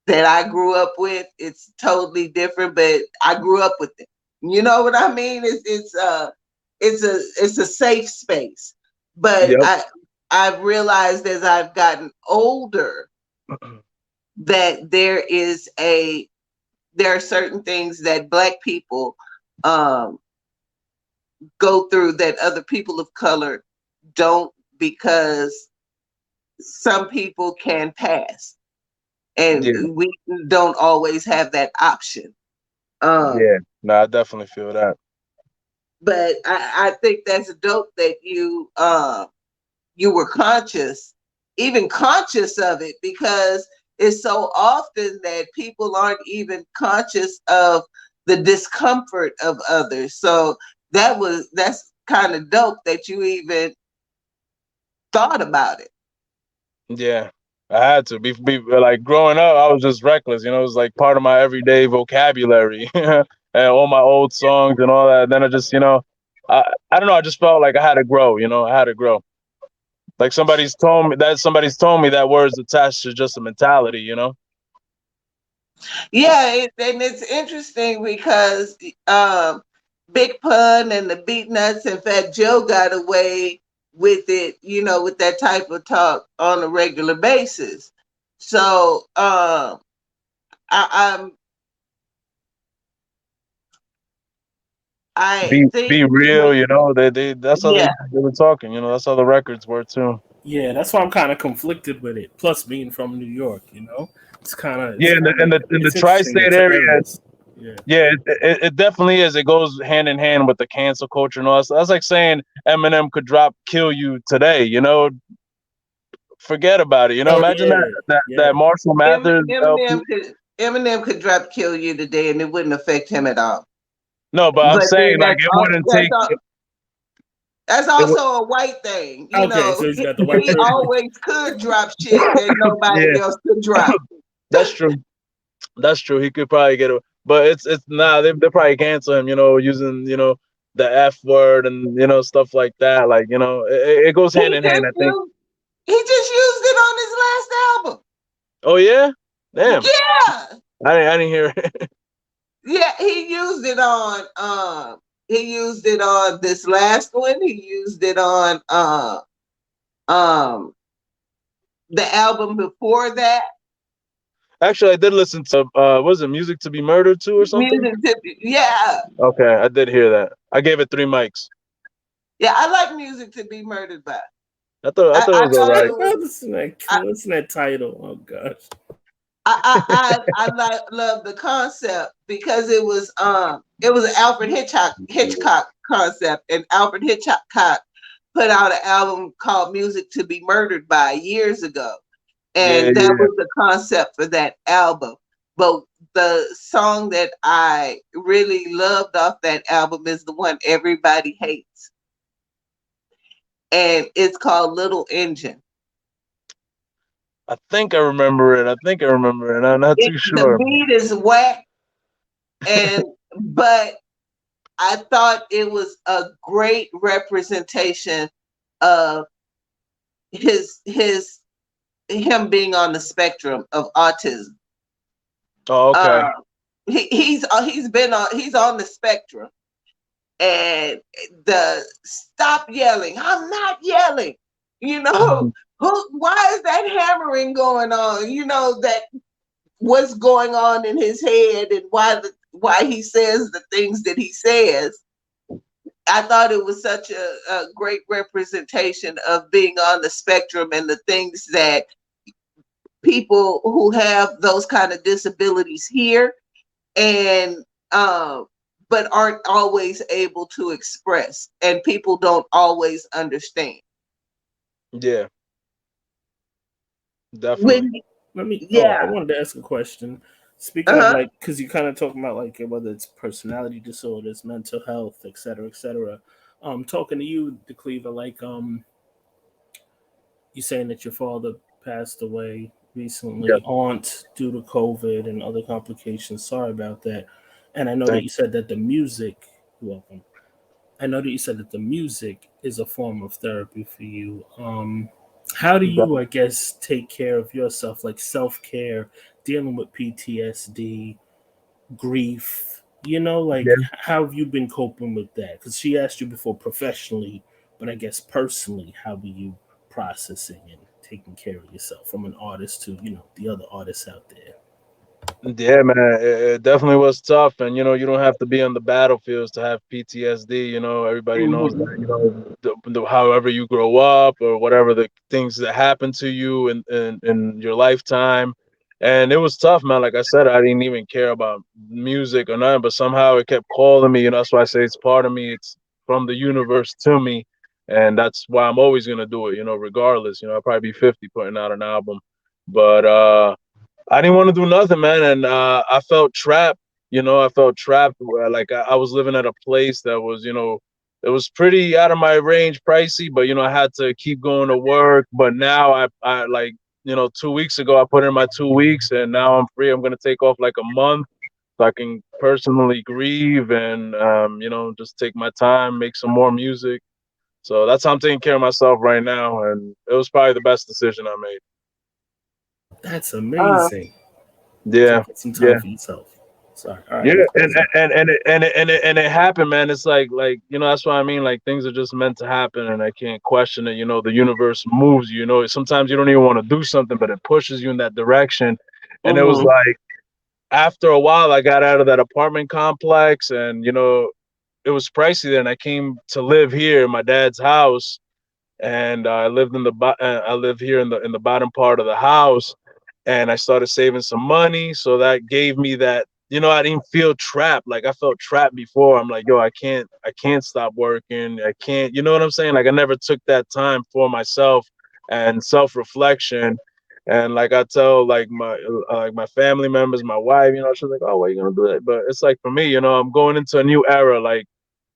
that I grew up with, it's totally different, but I grew up with it. You know what I mean? It's a safe space. But Yep. I've realized as I've gotten older that there are certain things that black people um, go through that other people of color don't, because some people can pass and Yeah, we don't always have that option. Um, yeah. No, I definitely feel that. but I think that's dope that you were even conscious of it, because it's so often that people aren't even conscious of the discomfort of others. So that's kind of dope that you even thought about it. Yeah, I had to be like growing up. I was just reckless, it was like part of my everyday vocabulary and all my old songs and all that. Then I just, I don't know. I just felt like I had to grow. I had to grow. Like somebody's told me that word's attached to just a mentality. Yeah, and it's interesting because Big Pun and the Beat Nuts and Fat Joe got away with it, with that type of talk on a regular basis. So I, I'm I Be think real. They that's how they yeah, they were talking. That's how the records were too. Yeah, that's why I'm kind of conflicted with it. Plus, being from New York, Yeah, in the it's interesting. tri-state It's area. hilarious. Yeah. Yeah, it definitely is. It goes hand in hand with the cancel culture and all that. That's like saying Eminem could drop "Kill You" today. Forget about it. Oh Imagine that yeah, that yeah. that Marshall Mathers LP. Eminem could drop "Kill You" today and it wouldn't affect him at all. No, but I'm But then saying like it wouldn't take that's it. Would, also a white thing. Okay, so he's got the white He privilege. always could drop shit that nobody yeah, else could drop. that's true. That's true. He could probably get it, but it's nah. They probably cancel him. Using the F word and stuff like that. Like it goes He hand in hand. just I think. used he just used it on his last album. Oh yeah, damn. Yeah. I didn't hear it. Yeah, he used it on He used it on this last one. He used it on um the album before that. Actually, I did listen to was it Music to Be Murdered too or something? Music to be, yeah, Okay, I did hear that. I gave it 3 mics. yeah. I like music to be murdered by. I thought it I was all thought right. it was. I, Listen to that title. Oh gosh. love the concept because it was an Alfred Hitchcock concept, and Alfred Hitchcock put out an album called Music to Be Murdered by years ago, Yeah, and that yeah. was the concept for that album. But the song that I really loved off that album is the one everybody hates, and it's called Little Engine. I think I remember it. I think I remember it. I'm not too The sure. beat is whack, and but I thought it was a great representation of his him being on the spectrum of autism. Oh, okay. Uh, he's on the spectrum, and the stop yelling. I'm not yelling. You know why is that hammering going on? You know that what's going on in his head and why he says the things that he says. I thought it was such a great representation of being on the spectrum and the things that people who have those kind of disabilities hear and but aren't always able to express, and people don't always understand. Yeah, definitely. When Let me. Oh, I yeah, wanted to ask a question. Speaking of uh-huh. like, because you kind of talking about like whether it's personality disorders, mental health, et cetera, et cetera. Talking to you, the Cleaver, like, you saying that your father passed away Yeah, recently, aunt due to COVID and other complications. Sorry about that. And I know that thank you said that the music. You're welcome. I know that you said that the music is a form of therapy for you. How do you. you, I guess, take care of yourself, like self care, dealing with PTSD, grief? Like Yeah. how have you been coping with that? Because she asked you before professionally, but I guess personally, how are you processing and taking care of yourself from an artist to the other artists out there? Yeah, man, it definitely was tough, and you don't have to be on the battlefields to have PTSD. Everybody knows Hmm. that. However you grow up or whatever the things that happen to you in your lifetime, and it was tough, man. Like I said, I didn't even care about music or nothing, but somehow it kept calling me. That's why I say it's part of me. It's from the universe to me, and that's why I'm always gonna do it. Regardless. I'll probably be 50 putting out an album, but I didn't want to do nothing, man, and I felt trapped. I felt trapped. Like I was living at a place that was, it was pretty out of my range, pricey, but I had to keep going to work. But now I like, 2 weeks ago I put in my 2 weeks, and now I'm free. I'm gonna take off like a month so I can personally grieve and, just take my time, make some more music. So that's how I'm taking care of myself right now, and it was probably the best decision I made. That's uh, amazing. Yeah, Taking some time yeah. for yourself. Sorry. All right, Yeah, I'm and closing. it happened, man. It's like that's what I mean. Like things are just meant to happen, and I can't question it. The universe moves you. Sometimes you don't even want to do something, but it pushes you in that direction. And it was hmm like after a while, I got out of that apartment complex, and it was pricey there, and I came to live here in my dad's house, and I live here in the bottom part of the house, and I started saving some money, so that gave me that. I didn't feel trapped like I felt trapped before. I'm like, yo, I can't stop working. I can't, you know what I'm saying? Like I never took that time for myself and self reflection. And like I tell like my family members, my wife, she's like, oh, why are you gonna do that? But it's like for me, I'm going into a new era. Like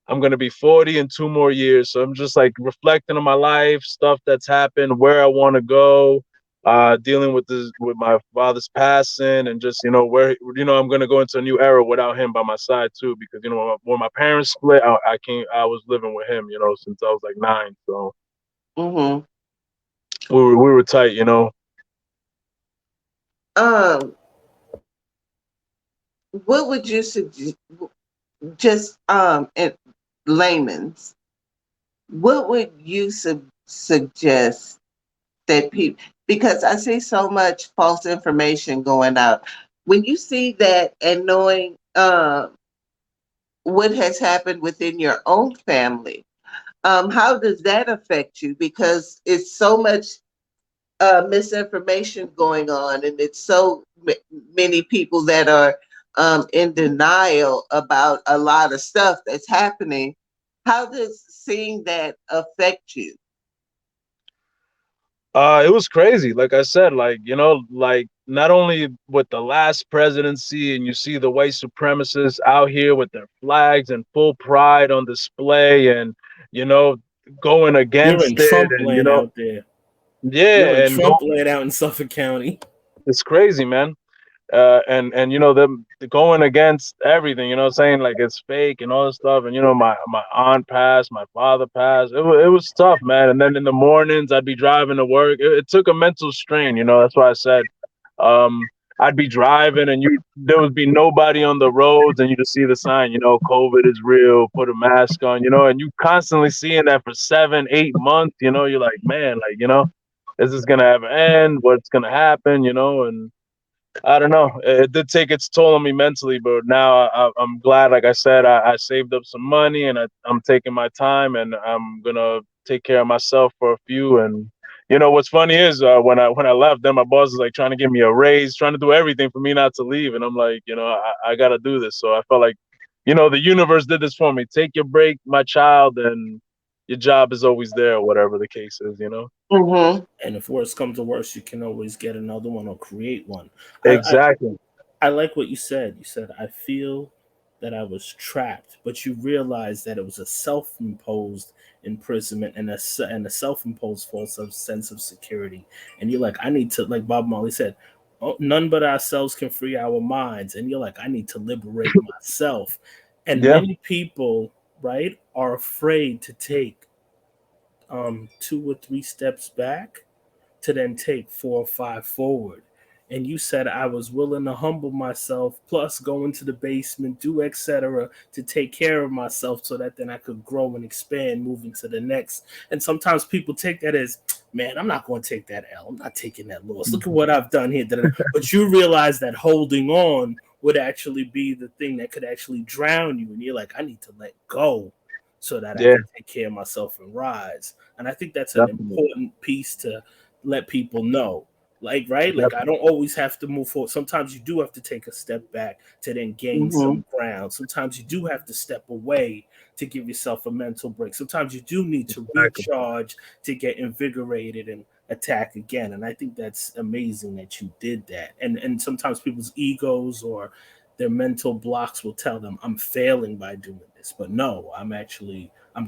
I'm gonna be 40 in 2 more years. So I'm just like reflecting on my life, stuff that's happened, where I want to go, dealing with my father's passing, and just where I'm gonna go into a new era without him by my side too. Because when my parents split, I was living with him, since I was like 9. So hmm we were tight. um, what would you suggest? Just layman's, what would you suggest that people, because I see so much false information going out. When you see that and knowing what has happened within your own family, how does that affect you? Because it's so much misinformation going on, and it's so many people that are in denial about a lot of stuff that's happening. How does seeing that affect you? It was crazy. Like I said, like, like not only with the last presidency, and you see the white supremacists out here with their flags and full pride on display, and you know, going You're against in it, Trump and land out there. You're in yeah, and go. Trump land out in Suffolk County. It's crazy, man. And them going against everything, saying like it's fake and all this stuff. And my aunt passed, my father passed. It was tough, man. And then in the mornings I'd be driving to work. It took a mental strain. That's why I said, um I'd be driving, and there would be nobody on the roads, and you just see the sign, COVID is real, put a mask on, and you constantly seeing that for 7 8 months. You're like, man, like, is this gonna ever end? What's gonna happen? And I don't know. It did take its toll on me mentally, but now I'm glad. Like I said, I saved up some money, and I'm taking my time, and I'm gonna take care of myself for a few. And what's funny is, when I left, then my boss was like trying to give me a raise, trying to do everything for me not to leave, and I'm like, I gotta do this. So I felt like, the universe did this for me. Take your break, my child, and your job is always there, whatever the case is. Mm-hmm. And if worse comes to worse, you can always get another one or create one. I, Exactly. I like what you said. You said, I feel that I was trapped, but you realized that it was a self imposed imprisonment and a self imposed false sense of security. And you're like, I need to, like Bob Marley said, oh, none but ourselves can free our minds. And you're like, I need to liberate myself. And Yeah. many people, right, are afraid to take 2 or 3 steps back to then take 4 or 5 forward. And you said I was willing to humble myself, plus go into the basement, do etc. to take care of myself so that then I could grow and expand, moving to the next. And sometimes people take that as, man, I'm not going to take that L. I'm not taking that loss. Look at what I've done here. But you realize that holding on would actually be the thing that could actually drown you. And you're like, I need to let go so that I Yeah. can take care of myself and rise. And I think that's an Definitely. important piece to let people know. Like, right? Like, I Definitely. don't always have to move forward. Sometimes you do have to take a step back to then gain Mm-hmm. some ground. Sometimes you do have to step away to give yourself a mental break. Sometimes you do need to Exactly. recharge to get invigorated and attack again. And I think that's amazing that you did that. And sometimes people's egos or their mental blocks will tell them, I'm failing by doing this. But no, I'm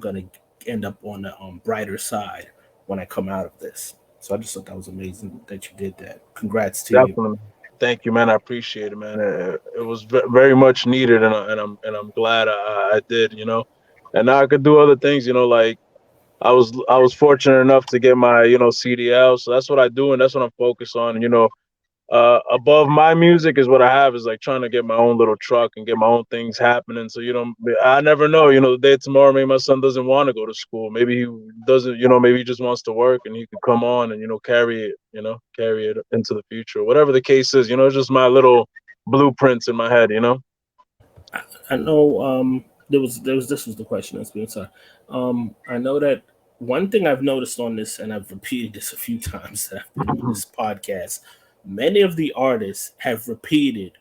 gonna end up on the brighter side when I come out of this. So I just thought that was amazing that you did that. Congrats to you. Definitely. Thank you, man. I appreciate it, man. It was very much needed, and I'm glad I did. And now I could do other things. Like I was fortunate enough to get my CDL, so that's what I do, and that's what I'm focused on. Above my music is what I have is like trying to get my own little truck and get my own things happening. So I never know. The day of tomorrow, maybe my son doesn't want to go to school. Maybe he doesn't. Maybe he just wants to work, and he can come on and carry it into the future. Whatever the case is, it's just my little blueprints in my head. I know there was this was the question that's being said. I know that one thing I've noticed on this, and I've repeated this a few times that I've been on this podcast. Many of the artists have repeated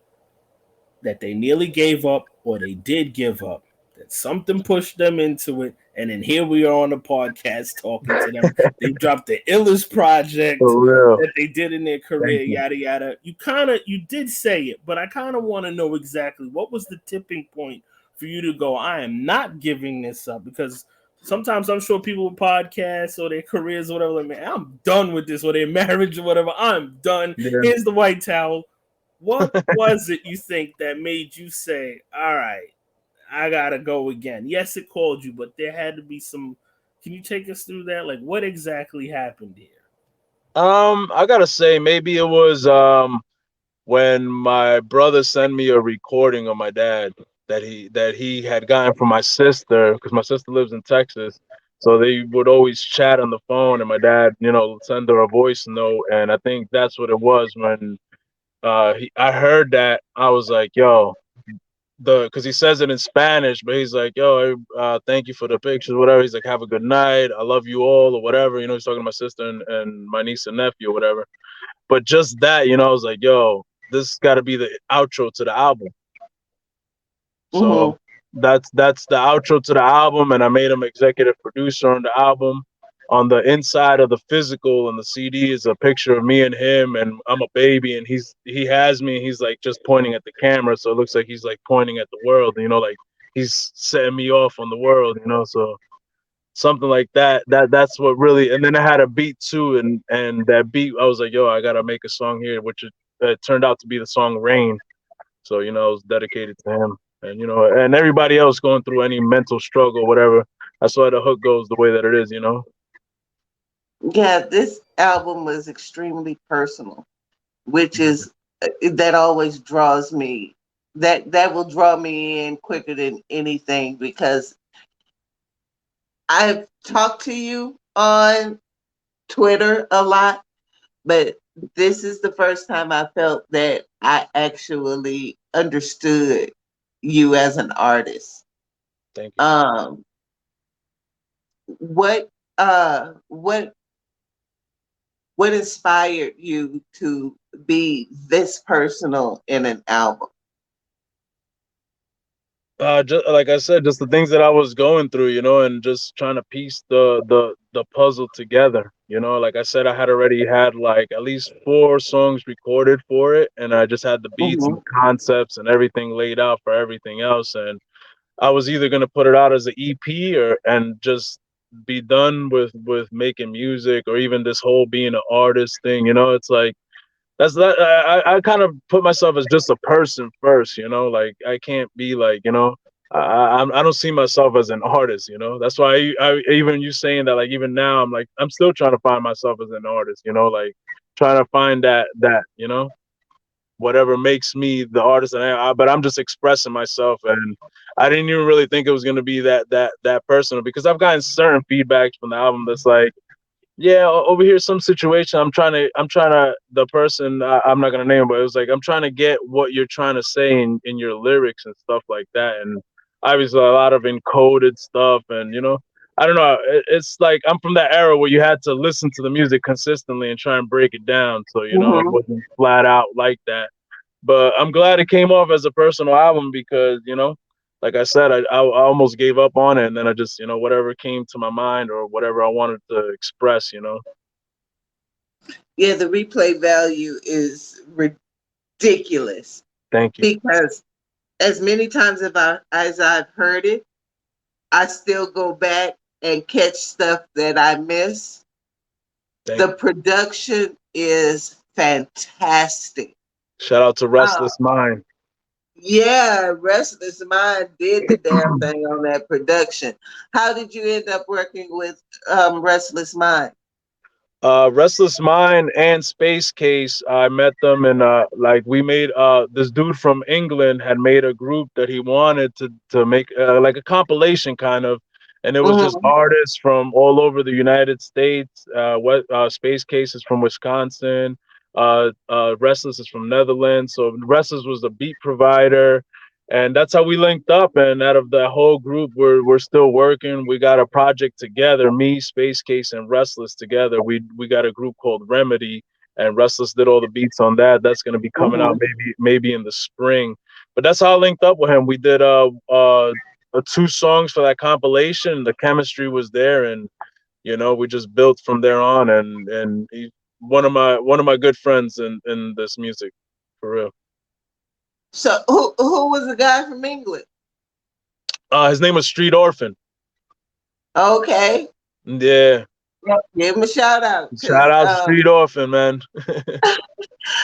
that they nearly gave up or they did give up, that something pushed them into it, and then here we are on the podcast talking to them. They dropped the illest project For real. that they did in their Thank career, you. yada yada. You did say it, but I kind of want to know exactly what was the tipping point for you to go, I am not giving this up. Because sometimes I'm sure people with podcasts or their careers or whatever, like, man, I'm done with this, or their marriage or whatever, I'm done. Yeah. Here's the white towel. What was it you think that made you say, all right, I gotta go again? Yes, it called you, but there had to be some. Can you take us through that? Like, what exactly happened here? I gotta say, maybe it was when my brother sent me a recording of my dad. that he had gotten from my sister, because my sister lives in Texas. So they would always chat on the phone, and my dad, send her a voice note, and I think that's what it was when I heard that. I was like, yo, because he says it in Spanish, but he's like, yo, thank you for the pictures, whatever. He's like, have a good night, I love you all, or whatever. He's talking to my sister and my niece and nephew, or whatever. But just that, I was like, yo, this got to be the outro to the album. So Mm-hmm. that's the outro to the album, and I made him executive producer on the album. On the inside of the physical and the CD is a picture of me and him, and I'm a baby, and he has me, and he's like just pointing at the camera, so it looks like he's like pointing at the world, like he's setting me off on the world. So something like that. That's what really. And then I had a beat too, and that beat, I was like, yo, I gotta make a song here, which it turned out to be the song Rain. So, it was dedicated to him. And, and everybody else going through any mental struggle, whatever. That's why the hook goes the way that it is. Yeah, this album was extremely personal, which is that always draws me. That will draw me in quicker than anything because I've talked to you on Twitter a lot, but this is the first time I felt that I actually understood you as an artist. Thank you. Um, what what inspired you to be this personal in an album? Just like I said, just the things that I was going through, and just trying to piece the puzzle together. Like I said, I had already had like at least 4 songs recorded for it, and I just had the beats and Mm-hmm. the concepts and everything laid out for everything else. And I was either gonna put it out as an EP or and just be done with making music, or even this whole being an artist thing. It's like that's that. I kind of put myself as just a person first. Like I can't be like I don't see myself as an artist. That's why even you saying that, like even now I'm like I'm still trying to find myself as an artist. Like trying to find that whatever makes me the artist, and but I'm just expressing myself, and I didn't even really think it was gonna be that personal, because I've gotten certain feedbacks from the album that's like, yeah, over here some situation I'm trying to the person, I'm not gonna name, but it was like I'm trying to get what you're trying to say in your lyrics and stuff like that, and obviously a lot of encoded stuff, and I don't know. It's like I'm from that era where you had to listen to the music consistently and try and break it down, so it Mm-hmm. wasn't flat out like that. But I'm glad it came off as a personal album, because like I said, I almost gave up on it, and then I just whatever came to my mind or whatever I wanted to express. Yeah, the replay value is ridiculous Thank you. because as many times as I've heard it, I still go back and catch stuff that I miss. Thank The you. production is fantastic. Shout out to Uh, Restless Mind. yeah, Restless Mind did the damn thing on that production. How did you end up working with Restless Mind? Restless Mind and Space Case. I met them, and like we made this dude from England had made a group that he wanted to make like a compilation kind of, and it was just Mm-hmm. artists from all over the United States. What Space Case is from Wisconsin. Restless is from Netherlands. So Restless was the beat provider, and that's how we linked up. And out of the whole group, we're still working. We got a project together, me, Space Case, and Restless together. We got a group called Remedy, and Restless did all the beats on that. That's gonna be coming out Mm-hmm. maybe in the spring. But that's how I linked up with him. We did 2 songs for that compilation. The chemistry was there, and we just built from there on. And he, one of my good friends in this music, for real. So who was the guy from England? His name was Street Orphan. Okay, Yeah. well, give him a shout out Shout because out Street Orphan, man.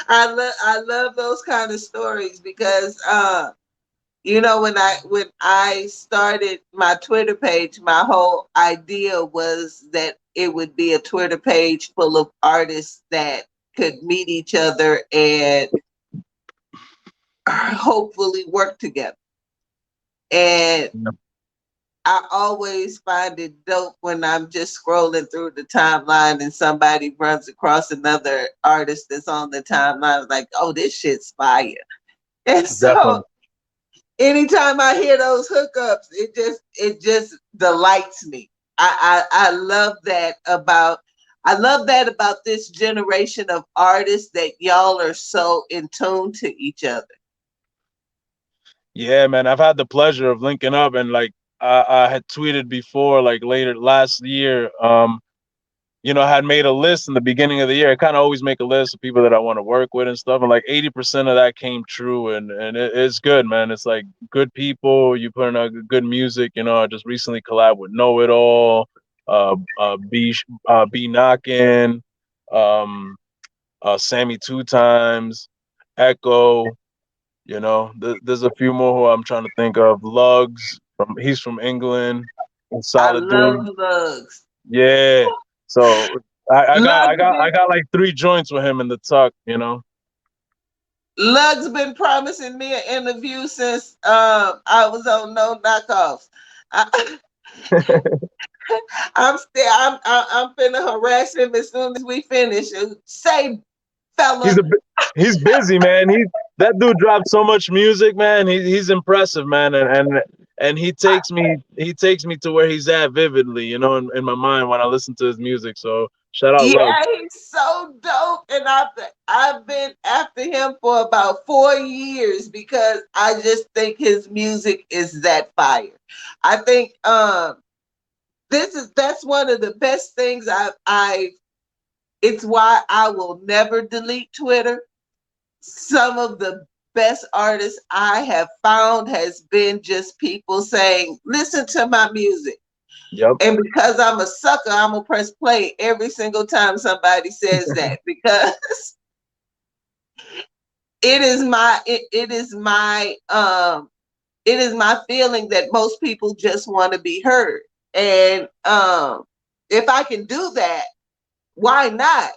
I love those kind of stories because when I started my Twitter page, my whole idea was that it would be a Twitter page full of artists that could meet each other and hopefully work together. And Yeah. I always find it dope when I'm just scrolling through the timeline and somebody runs across another artist that's on the timeline, like, oh, this shit's fire. And so Definitely. anytime I hear those hookups, it just delights me. I love that about this generation of artists, that y'all are so in tune to each other. Yeah, man. I've had the pleasure of linking up, and like I had tweeted before, like later last year. I had made a list in the beginning of the year. I kind of always make a list of people that I want to work with and stuff, and like 80% of that came true, and it's good, man. It's like good people. You put in a good music. I just recently collabed with Know It All, B Knockin, um, Sammy Two Times, Echo. There's a few more who I'm trying to think of. Lugs he's from England. And I Solid love Dude. Lugs. Yeah. So Lugs I been got like 3 joints with him in the tuck. Lugs been promising me an interview since I was on No Knockoffs. I, I'm finna harass him as soon as we finish. Say, He's fella, a he's busy, man. That dude dropped so much music, man. He's impressive, man, and he takes me to where he's at vividly, in my mind when I listen to his music. So shout out Lug. yeah, he's so dope, and I've been after him for about 4 years because I just think his music is that fire. I think that's one of the best things I it's why I will never delete Twitter. Some of the best artists I have found has been just people saying, listen to my music. Yep, And because I'm a sucker, I'm gonna press play every single time somebody says that, because it is my feeling that most people just want to be heard. And if I can do that, why not?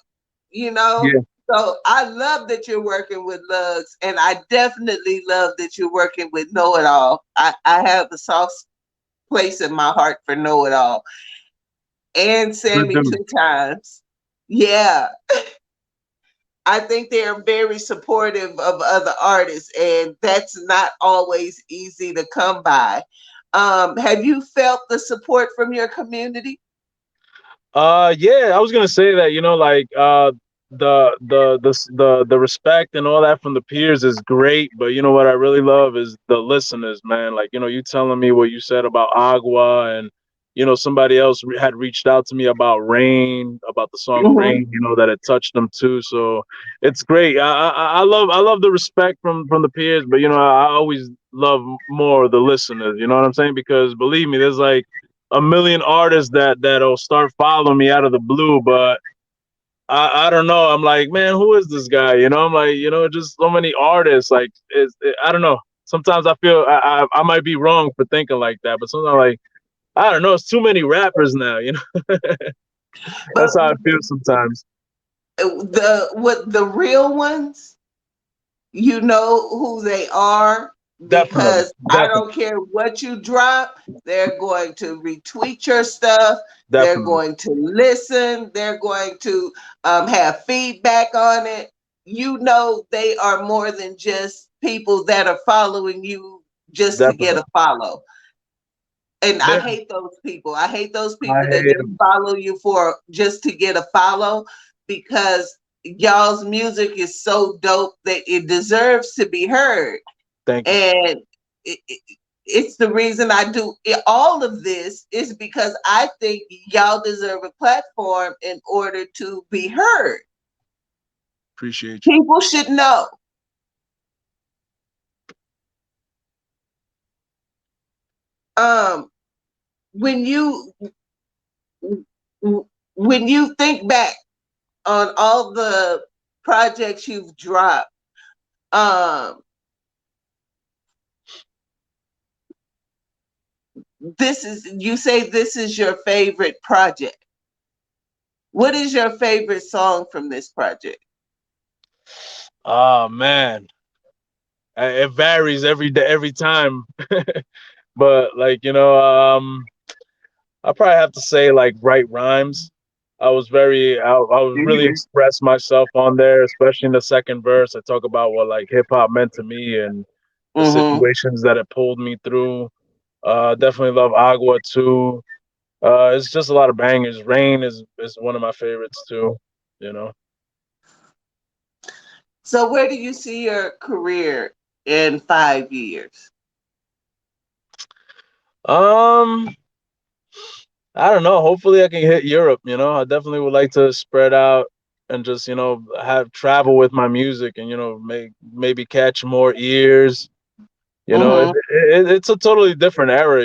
You know? yeah, So I love that you're working with Lugs, and I definitely love that you're working with Know It All. I have a soft place in my heart for Know It All and good Sammy dude. Two Times. Yeah, I think they are very supportive of other artists, and that's not always easy to come by. Have you felt the support from your community? Yeah, I was gonna say that, like the respect and all that from the peers is great, but what I really love is the listeners, man. Like, you telling me what you said about Agua, and somebody else had reached out to me about Rain, about the song Mhm. Rain, that it touched them too. So it's great. I love the respect from the peers, but I always love more of the listeners. You know what I'm saying? Because believe me, there's like a million artists that'll start following me out of the blue, but I don't know. I'm like, man, who is this guy? I'm like, just so many artists. Like, I don't know. Sometimes I feel I might be wrong for thinking like that, but sometimes like I don't know. It's too many rappers now. But That's how I feel sometimes. the real ones, you know who they are, Definitely, because I definitely, don't care what you drop, they're going to retweet your stuff, they're definitely, going to listen, they're going to have feedback on it. You know, they are more than just people that are following you just to get definitely. a follow. And I Man, hate those people. I hate those I people that hate just him. follow you for just to get a follow, because y'all's music is so dope that it deserves to be heard. Thank you. And it's the reason I do all of this, is because I think y'all deserve a platform in order to be heard. Appreciate you. People should know. Um, when you when you think back on all the projects you've dropped, um, you say this is your favorite project. What is your favorite song from this project? Oh man, it varies every day, every time. but like I probably have to say like write rhymes. I was really Mhm. express myself on there, especially in the second verse. I talk about what like hip hop meant to me and the Mhm. situations that it pulled me through. Definitely love Agua too. It's just a lot of bangers. Rain is one of my favorites too. You know. So where do you see your career in 5 years? Um, I don't know. Hopefully, I can hit Europe. I definitely would like to spread out and just have travel with my music and maybe catch more ears. Mhm. It's a totally different era.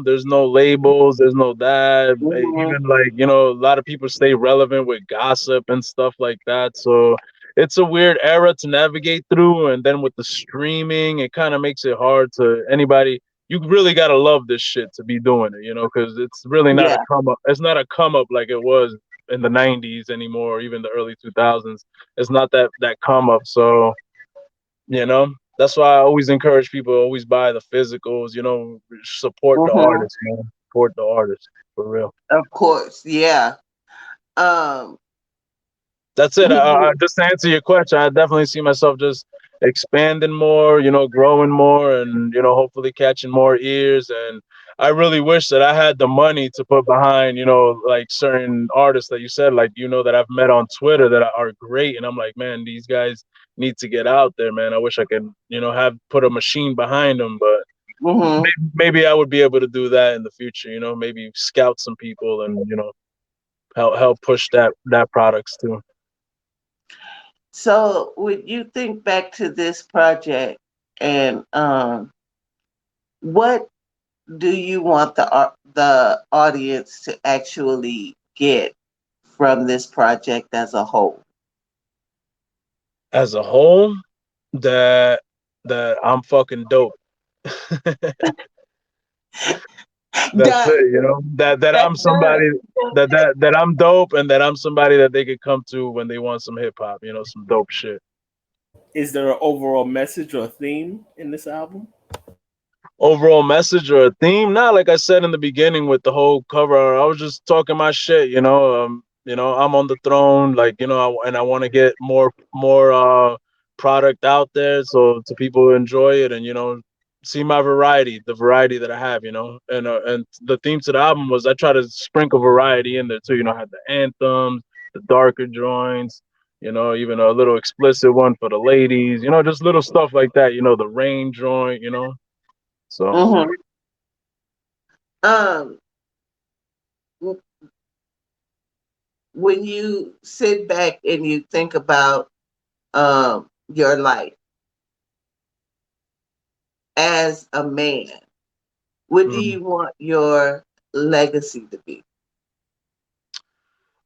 There's no labels, there's no that. Mhm. Even like a lot of people stay relevant with gossip and stuff like that. So it's a weird era to navigate through. And then with the streaming, it kind of makes it hard to anybody. You really gotta love this shit to be doing it, because it's really not a Yeah. come up. It's not a come up like it was in the '90s anymore, or even the early 2000s. It's not that come up. So that's why I always encourage people to always buy the physicals, support the Mhm. artist, man. Support the artist for real. Of course. Yeah. Um. That's it. Would you? Just to answer your question, I definitely see myself just expanding more, growing more, and hopefully catching more ears. And I really wish that I had the money to put behind, like certain artists that you said, like that I've met on Twitter that are great, and I'm like, man, these guys need to get out there, man. I wish I could, have put a machine behind them, but Mhm. maybe I would be able to do that in the future. Maybe scout some people and help push that products too. So, would you think back to this project and what do you want the audience to actually get from this project as a whole? As a whole, that that I'm fucking dope. That's Done. it. That That's I'm done. somebody that I'm dope and that I'm somebody that they could come to when they want some hip hop. Some dope shit. Is there an overall message or theme in this album? Overall message or a theme? Not like I said in the beginning with the whole cover. I was just talking my shit. I'm on the throne, like and I want to get more product out there so to people enjoy it and see my variety, the variety that I have. And the theme to the album was I try to sprinkle variety in there too. I had the anthems, the darker joints. Even a little explicit one for the ladies. Just little stuff like that. The rain joint. So Hmm. Um, w- when you sit back and you think about your life as a man, what do mm. you want your legacy to be?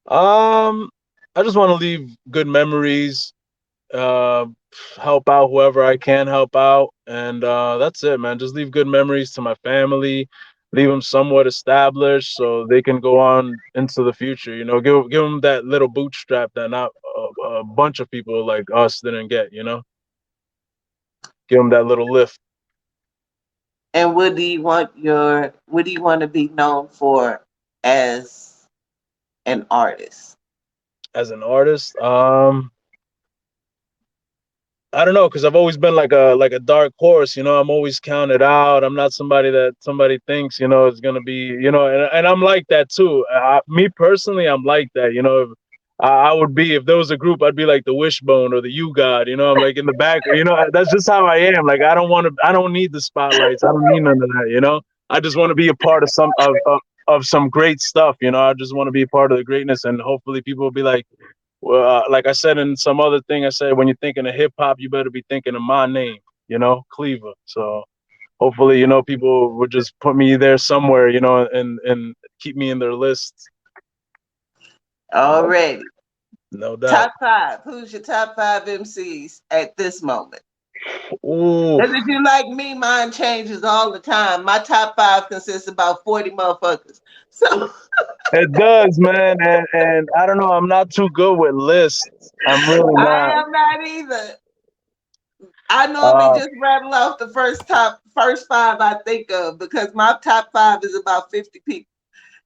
um, I just want to leave good memories. Uh, help out whoever I can help out, and that's it, man. Just leave good memories to my family. Leave them somewhat established so they can go on into the future. Give them that little bootstrap that not a bunch of people like us didn't get. Give them that little lift. And what do you want to be known for as an artist? As an artist. I don't know, because I've always been like a dark horse. I'm always counted out. I'm not somebody that somebody thinks is gonna be. And I'm like that too. Me personally, I'm like that. If I would be, if there was a group, I'd be like the Wishbone or the You God. I'm like in the back. That's just how I am. Like I don't want to. I don't need the spotlights. I don't need none of that. I just want to be a part of of some great stuff. I just want to be a part of the greatness, and hopefully people will be like. Well, like I said in some other thing, I said when you're thinking of hip hop, you better be thinking of my name, Cleaver. So hopefully, people would just put me there somewhere, and keep me in their lists. Already. No doubt. Top five. Who's your top five MCs at this moment? Ooh, And if you like me, mine changes all the time. My top five consists of about 40 motherfuckers. So it does, man. And I don't know, I'm not too good with lists. I'm really I not. am not either. I normally Uh, just rattle off the first five I think of because my top five is about 50 people.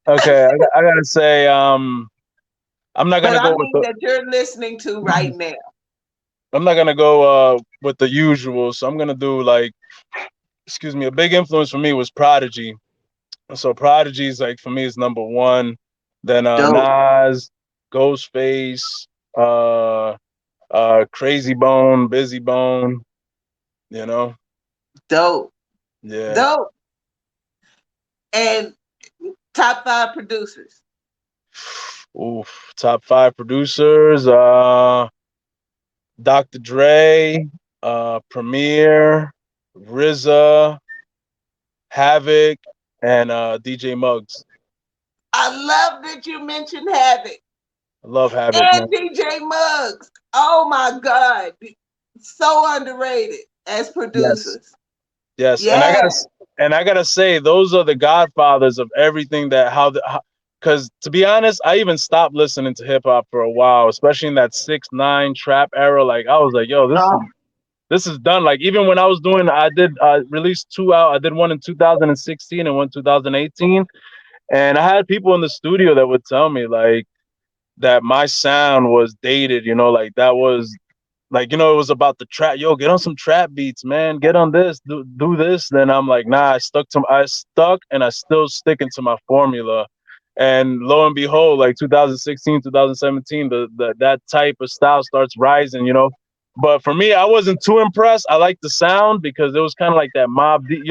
okay, I gotta say, I'm not But gonna I go with mean the that you're listening to right now. I'm not gonna go with the usual. So I'm gonna do like, excuse me, a big influence for me was Prodigy. So Prodigy's like for me is number one. Then Dope, Nas, Ghostface, uh, Crazy Bone, Busy Bone. You know, dope, yeah. dope. And top five producers. Oof. Top five producers. Dr. Dre, Premier, RZA, Havoc, and DJ Muggs. I love that you mentioned Havoc I love Havoc, and man. DJ Muggs. Oh my God. So underrated as Yes, producers. yes, Yeah. and I gotta say, those are the godfathers of everything that because to be honest, I even stopped listening to hip hop for a while, especially in that 6ix9ine trap era. Like I was like, yo, Oh, this is done. Like even when I was doing, I did release two out. I did one in 2016 and one 2018, and I had people in the studio that would tell me like that my sound was dated. You know, like that was like, it was about the trap. Yo, get on some trap beats, man. Get on this, do this. Then I'm like, nah, I stuck and I still sticking to my formula. And lo and behold, like 2016, 2017, that type of style starts rising. But for me, I wasn't too impressed. I liked the sound because it was kind of like that Mob Deep.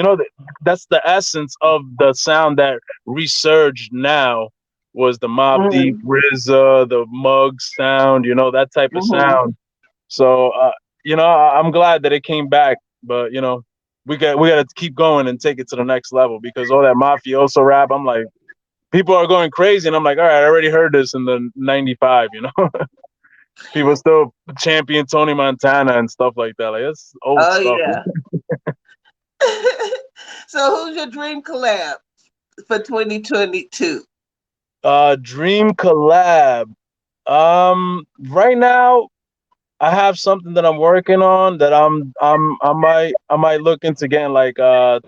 That's the essence of the sound that resurged now was the Mob Deep, mm-hmm, RZA, the Mug sound, that type of mm-hmm. sound. So I'm glad that it came back, but we got to keep going and take it to the next level because all that mafioso rap, I'm like, people are going crazy, and I'm like, all right, I already heard this in the '95. People still champion Tony Montana and stuff like that. Like it's old Oh stuff. yeah. So who's your dream collab for 2022? Dream collab. Right now I have something that I'm working on that I might look into getting like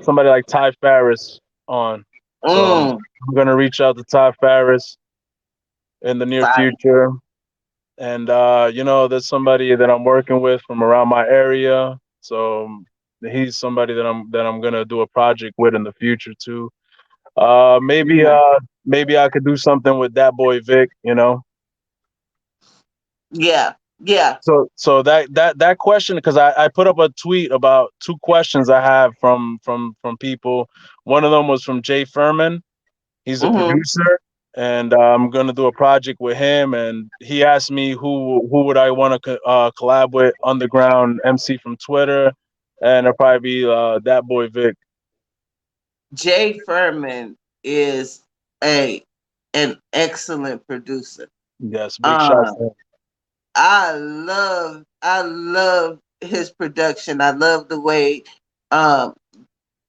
somebody like Ty Farris on. So Mm, I'm gonna reach out to Ty Farris in the near fine. future. And there's somebody that I'm working with from around my area. So he's somebody that I'm gonna do a project with in the future too. Maybe Yeah. maybe I could do something with that boy Vic. Yeah. Yeah. So that question, because I put up a tweet about two questions I have from people. One of them was from Jay Furman. He's a Mm-hmm. producer, and I'm gonna do a project with him. And he asked me who would I want to collab with, underground MC from Twitter, and it'll probably be that boy Vic. Jay Furman is a an excellent producer. Yes, big shots Um, to him. I love his production. I love the way um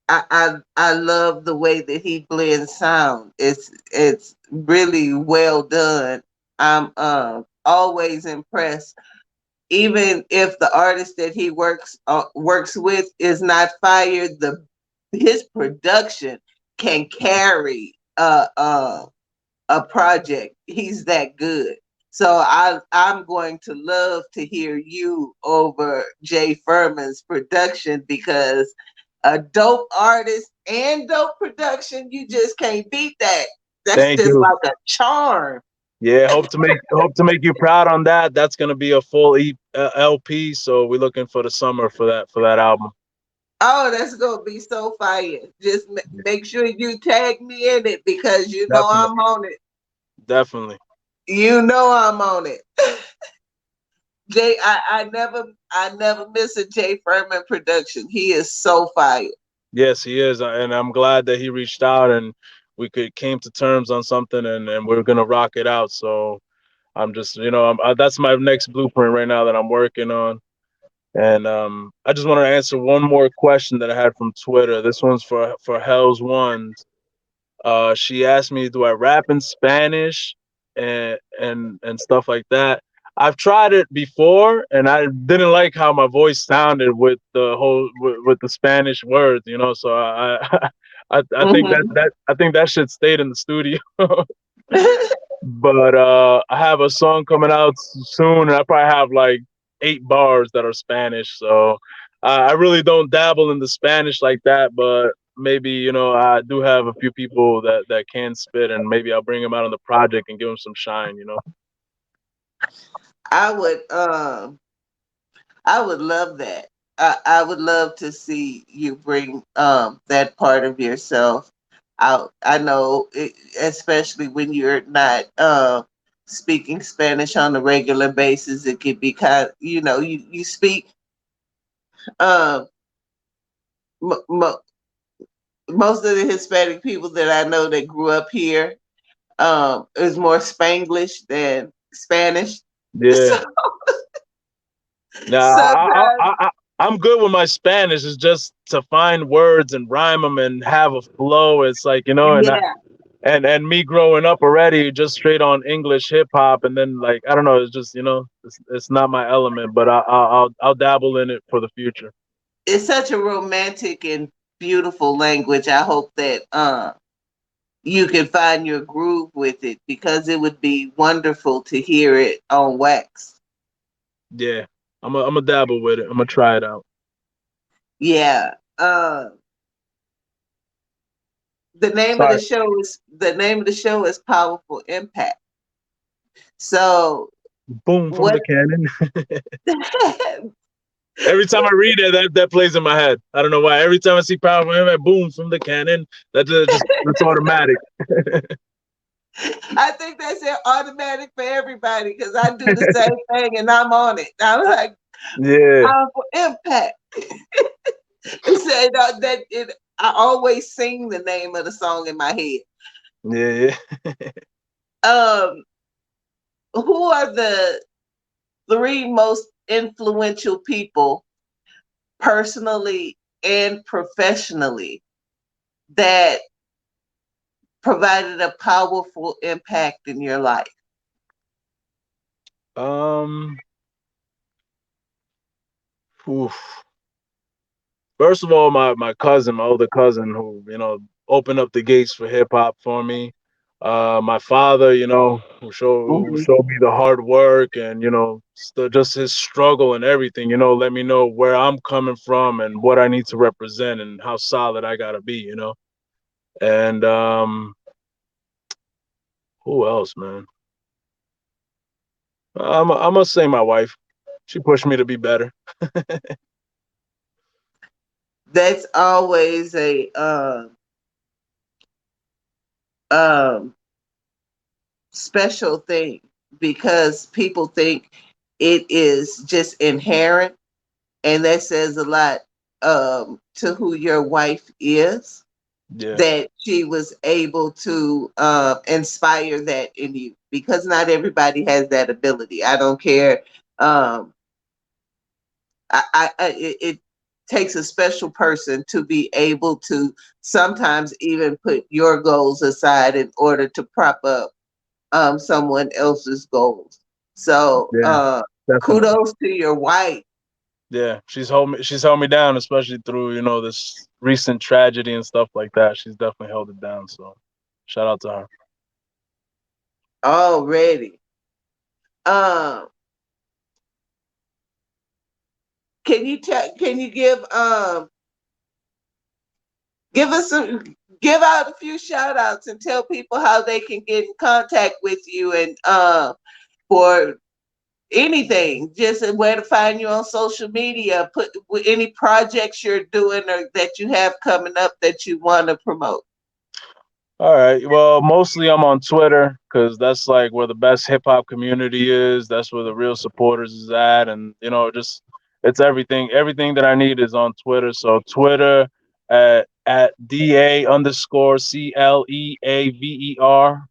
I love the way that he blends sound. It's really well done. I'm always impressed. Even if the artist that he works with is not fired, the his production can carry a project. He's that good. So I'm going to love to hear you over Jay Furman's production because a dope artist and dope production, you just can't beat that. That's Thank just you. like a charm. Yeah, hope to make you proud on that. That's gonna be a full LP. So we're looking for the summer for that album. Oh, that's gonna be so fire. Just make sure you tag me in it because you know I'm Definitely, on it. definitely. You know I'm on it. Jay, I never miss a Jay Furman production. He is so fire. Yes, he is, and I'm glad that he reached out and we could came to terms on something, and we're gonna rock it out. So I'm just, that's my next blueprint right now that I'm working on. And I just wanted to answer one more question that I had from Twitter. This one's for Hell's Ones. She asked me, do I rap in Spanish and stuff like that? I've tried it before, and I didn't like how my voice sounded with the whole with the Spanish words, you know. So I think Mhm. I think that shit stayed in the studio. But I have a song coming out soon, and I probably have like 8 bars that are Spanish. So I really don't dabble in the Spanish like that, but maybe I do have a few people that can spit, and maybe I'll bring them out on the project and give them some shine. I would I would love that. I would love to see you bring that part of yourself out. I know, especially when you're not speaking Spanish on a regular basis, it could be kind. You speak um, m- mo most of the Hispanic people that I know that grew up here is more Spanglish than Spanish. Yeah. So Now sometimes, I'm good with my Spanish. It's just to find words and rhyme them and have a flow. It's like yeah, and me growing up already just straight on English hip hop, and then like I don't know, it's just it's not my element, but I'll dabble in it for the future. it's such a romantic and beautiful language. I hope that you can find your groove with it because it would be wonderful to hear it on wax. Yeah, I'm a dabble with it. I'm gonna try it out. Yeah. Sorry. The name of the show is Powerful Impact. So Boom from what the cannon. Every time I read it, that plays in my head. I don't know why. Every time I see Power Man, boom from the cannon. That's automatic. I think that's it automatic for everybody because I do the same thing and I'm on it. I'm like Yeah, Powerful Impact. It said that it. I always sing the name of the song in my head. yeah, Um, who are the three most influential people personally and professionally that provided a powerful impact in your life? yeah. Oof. First of all, my cousin, my older cousin, who opened up the gates for hip hop for me. My father, who Mhm. showed me the hard work and just his struggle and everything. Let me know where I'm coming from and what I need to represent and how solid I gotta be. And who else, man? I must say my wife. She pushed me to be better. That's always a um, special thing because people think it is just inherent, and that says a lot to who your wife is. Yeah, That she was able to inspire that in you because not everybody has that ability. I don't care. Um, it takes a special person to be able to sometimes even put your goals aside in order to prop up someone else's goals. So yeah, definitely. kudos to your wife. Yeah, she's held me down, especially through this recent tragedy and stuff like that. She's definitely held it down. So shout out to her. Already. Um, can you give us some give out a few shout outs and tell people how they can get in contact with you and for anything, just where to find you on social media, put any projects you're doing or that you have coming up that you want to promote. All right. Well, mostly I'm on Twitter because that's like where the best hip hop community is. That's where the real supporters is at, and just it's everything. Everything that I need is on Twitter. So Twitter at DA_CLEAVER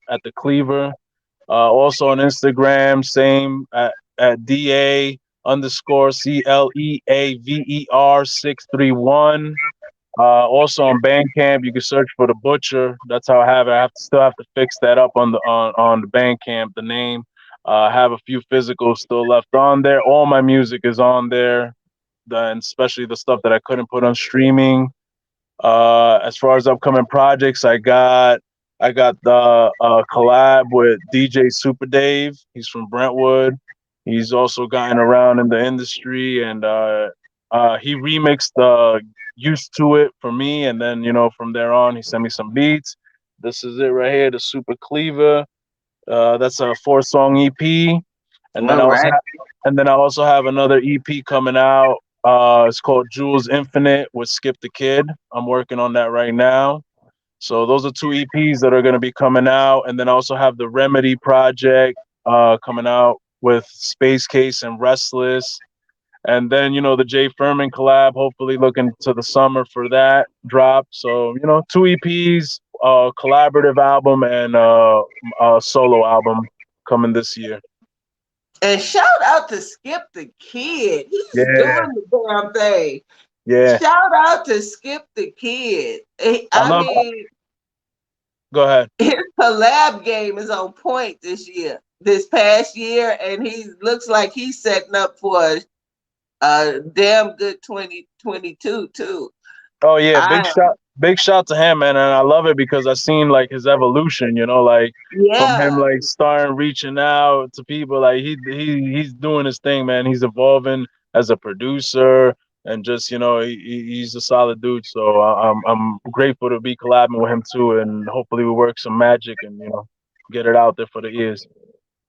at the Cleaver. Also on Instagram, same at DA_CLEAVER 631. Also on Bandcamp, you can search for the Butcher. That's how I have it. I still have to fix that up on the Bandcamp, the name. I have a few physicals still left on there. All my music is on there, and especially the stuff that I couldn't put on streaming. As far as upcoming projects, I got the collab with DJ Super Dave. He's from Brentwood. He's also gotten around in the industry, and he remixed "Used to It" for me, and then from there on, he sent me some beats. This is it right here, the Super Cleaver. That's a 4-song EP, and then All right. I also have another EP coming out. It's called Jules Infinite with Skip the Kid. I'm working on that right now. So those are two EPs that are going to be coming out, and then I also have the Remedy project coming out with Space Case and Restless, and then the Jay Furman collab. Hopefully, looking to the summer for that drop. So two EPs, collaborative album, and a solo album coming this year. And shout out to Skip the Kid. He's Yeah, doing the damn thing. yeah. Shout out to Skip the Kid. I I love. mean, Go ahead. his collab game is on point this past year, and he looks like he's setting up for a damn good 2022 too. Oh yeah, I big shout to him, man, and I love it because I seen like his evolution. Like from him Yeah, like starting reaching out to people, like he's doing his thing, man. He's evolving as a producer, and just he's a solid dude. So I'm grateful to be collabing with him too, and hopefully we work some magic and get it out there for the ears.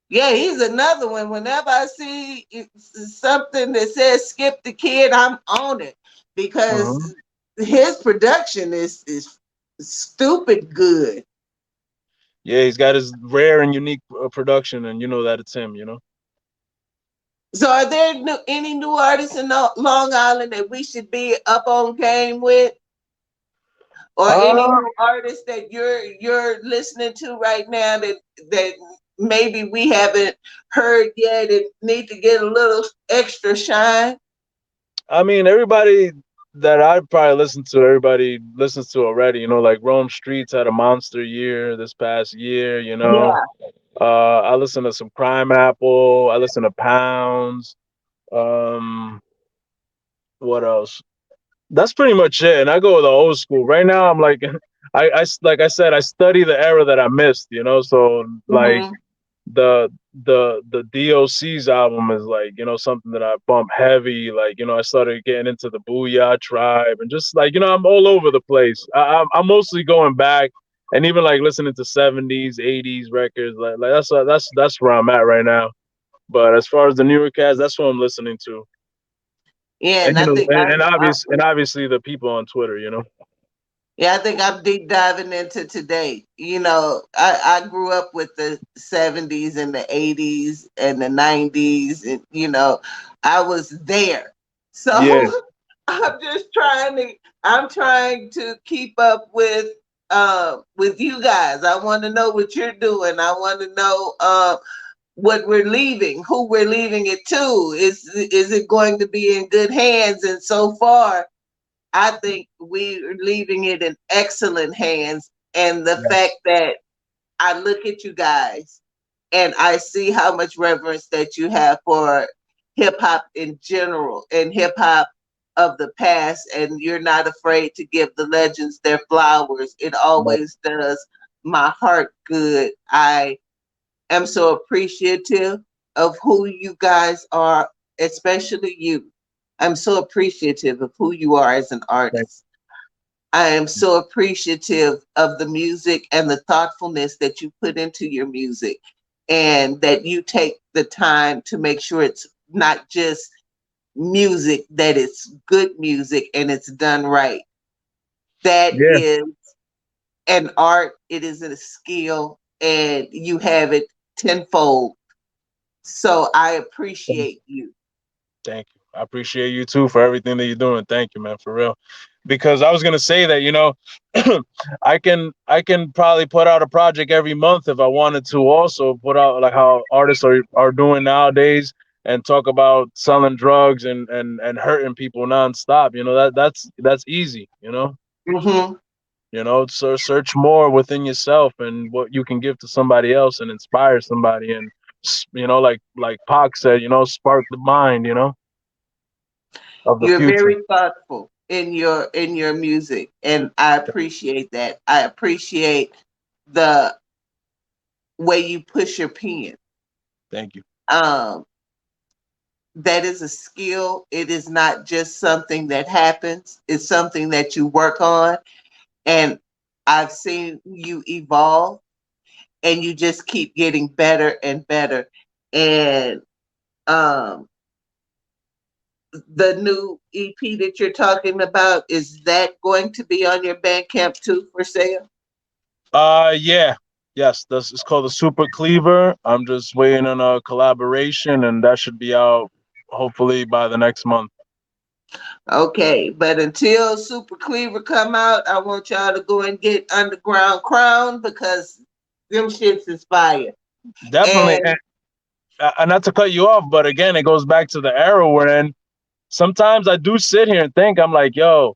yeah, he's another one. Whenever I see something that says Skip the Kid, I'm on it Hmm. because his production is stupid good. Yeah, he's got his rare and unique production, and you know that it's him. So, are there any new artists in Long Island that we should be up on game with, or any Uh, new artists that you're listening to right now that maybe we haven't heard yet and need to get a little extra shine? I mean, everybody that I probably listen to, everybody listens to already. Like Rome Streets had a monster year this past year. Yeah. I listen to some Crime Apple. I listen to Pounds. Um, what else? That's pretty much it. And I go with the old school. Right now, I'm like, like I said, I study the era that I missed. So like Hmm. the DOC's album is like something that I bump heavy. Like I started getting into the Booyah Tribe and just like I'm all over the place. I'm mostly going back and even like listening to 70s, 80s records. Like that's where I'm at right now. But as far as the newer cats, that's what I'm listening to. Yeah, And and I think obviously the people on Twitter. yeah, I think I'm deep diving into today. I grew up with the 70s and the 80s and the 90s, and I was there. Yeah, So I'm trying to keep up with you guys. I want to know what you're doing. I want to know what we're leaving, who we're leaving it to. Is it going to be in good hands? And so far, I think we're leaving it in excellent hands. And the yeah, fact that I look at you guys and I see how much reverence that you have for hip hop in general and hip hop of the past, and you're not afraid to give the legends their flowers. It yeah, always does my heart good. I am so apprecitive of who you guys are, especially you. I'm so appreciative of who you are as an thank artist. I am so appreciative of the music and the thoughtfulness that you put into your music, and that you take the time to make sure it's not just music, that it's good music and it's done right. That yeah, is an art, it is a skill, and you have it tenfold. So I appreciate you. thank you. I appreciate you too for everything that you're doing. Thank you, man, for real. Because I was gonna say that I can probably put out a project every month if I wanted to. Also put out like how artists are doing nowadays and talk about selling drugs and hurting people nonstop. That's easy. Hmm. So search more within yourself and what you can give to somebody else and inspire somebody and you know, like Pac said, you know, spark the mind, you know, of the You're future. very thoughtful in your music, and I appreciate that. I appreciate the way you push your pen. Thank you. Um, that is a skill. It is not just something that happens. It's something that you work on, and I've seen you evolve, and you just keep getting better and better. And um, the new EP that you're talking about, is that going to be on your Bandcamp too for sale? Yeah, yes, this is called the Super Cleaver. I'm just waiting on a collaboration, and that should be out hopefully by the next month. Okay, but until Super Cleaver come out, I want y'all to go and get Underground Crown because them shits is fire. Definitely, And and not to cut you off, but again, it goes back to the era we're in. Sometimes I do sit here and think, I'm like, yo,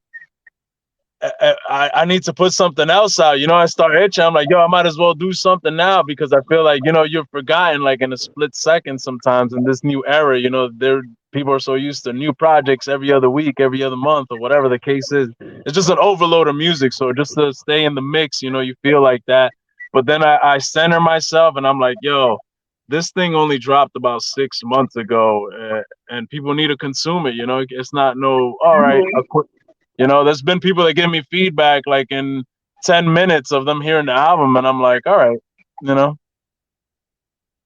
I need to put something else out. You know, I start itching. I'm like, yo, I might as well do something now because I feel like, you know, you're forgotten like in a split second sometimes in this new era. You know, people are so used to new projects every other week, every other month, or whatever the case is. It's just an overload of music. So just to stay in the mix, you know, you feel like that. But then I center myself and I'm like, yo, this thing only dropped about 6 months ago, and people need to consume it. You know, it's not no, all right, mhm. you know, there's been people that give me feedback like in 10 minutes of them hearing the album, and I'm like, all right, you know.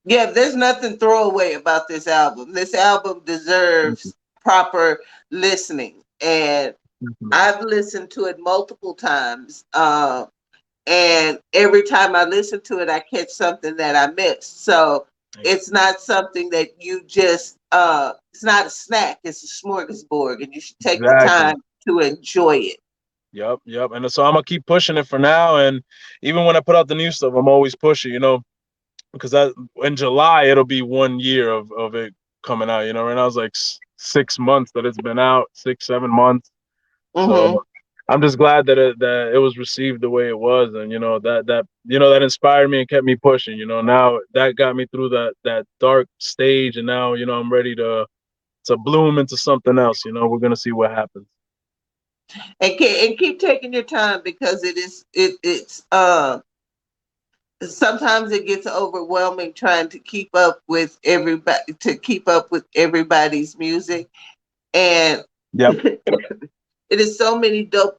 Yeah, there's nothing throwaway about this album. This album Thank you. deserves proper listening, and Definitely. I've listened to it multiple times. And every time I listen to it, I catch something that I missed. So Thank it's not something that you just it's not a snack, it's a smorgasbord, and you should you. take the Exactly. time to enjoy it. Yep, yep. And so I'm gonna keep pushing it for now, and even when I put out the new stuff, I'm always pushing, you know, because in July it'll be 1 year of it coming out. You know, right now it's like 6 months that it's been out, 6 7 months. So Hmm. I'm just glad that it was received the way it was, and you know that you know that inspired me and kept me pushing. You know, now that got me through that dark stage, and now you know I'm ready to bloom into something else. You know, we're gonna see what happens. And keep taking your time because it's sometimes it gets overwhelming trying to keep up with everybody's music, and Yep, it is so many dope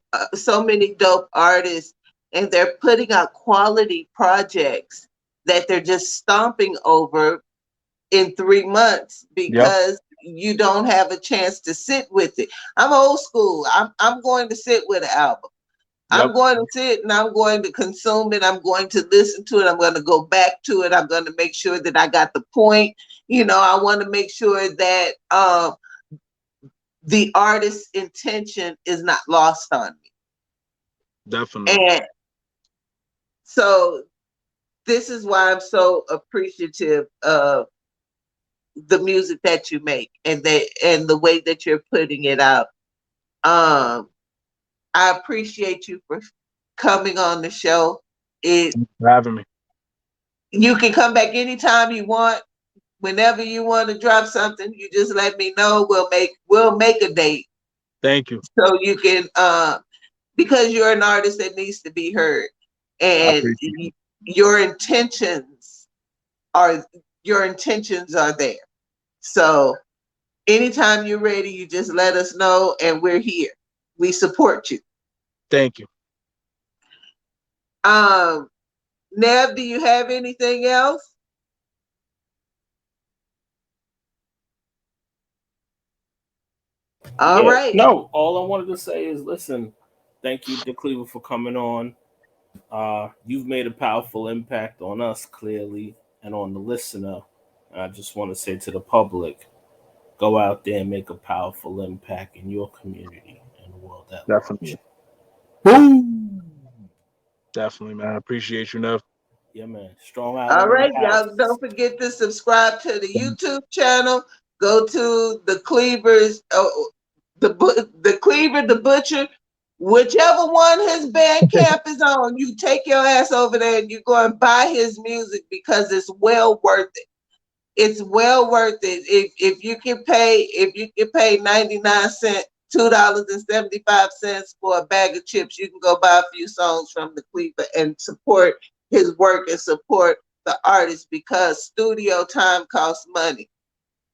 artists, and they're putting out quality projects that they're just stomping over in 3 months yep, because you don't have a chance to sit with it. I'm old school. I'm going to sit with an album. yep. I'm going to sit and I'm going to consume it. I'm going to listen to it. I'm going to go back to it. I'm going to make sure that I got the point. You know, I want to make sure that the artist's intention is not lost on me. Definitely. And so this is why I'm so appreciative of the music that you make and the way that you're putting it out. Um, I appreciate you for coming on the show. It Thanks for having me. You can come back anytime you want, whenever you want to drop something. You just let me know. We'll make a date Thank you. so you can because you're an artist that needs to be heard, I and appreciate it. your intentions are your intentions are there. So anytime you're ready, you just let us know, and we're here. We support you. Thank you. Um, Nev, do you have anything else? All Yeah, right. no. All I wanted to say is, listen, thank you, Cleaver, for coming on. You've made a powerful impact on us, clearly, and on the listener. And I just want to say to the public, go out there and make a powerful impact in your community and the world at large. Definitely. Boom. Definitely, man. I appreciate you, Nev. Yeah, man. Strong All Island in the right, house. y'all. Don't forget to subscribe to the YouTube channel. Go to the Cleavers, the Cleaver, the Butcher, whichever one his band camp is on. You take your ass over there and you go and buy his music because it's well worth it. it's well worth it. If you can pay 99 cents, $2.75 for a bag of chips, you can go buy a few songs from the Cleaver and support his work and support the artist, because studio time costs money.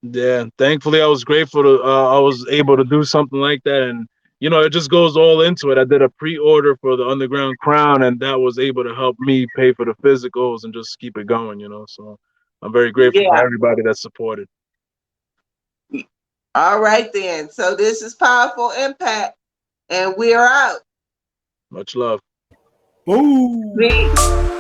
Yeah, thankfully I was grateful to I was able to do something like that, and you know it just goes all into it. I did a pre-order for the Underground Crown, and that was able to help me pay for the physicals and just keep it going. You know, so I'm very grateful for Yeah. everybody that supported. All right then. So this is Powerful Impact, and we are out. Much love. Boom. Peace.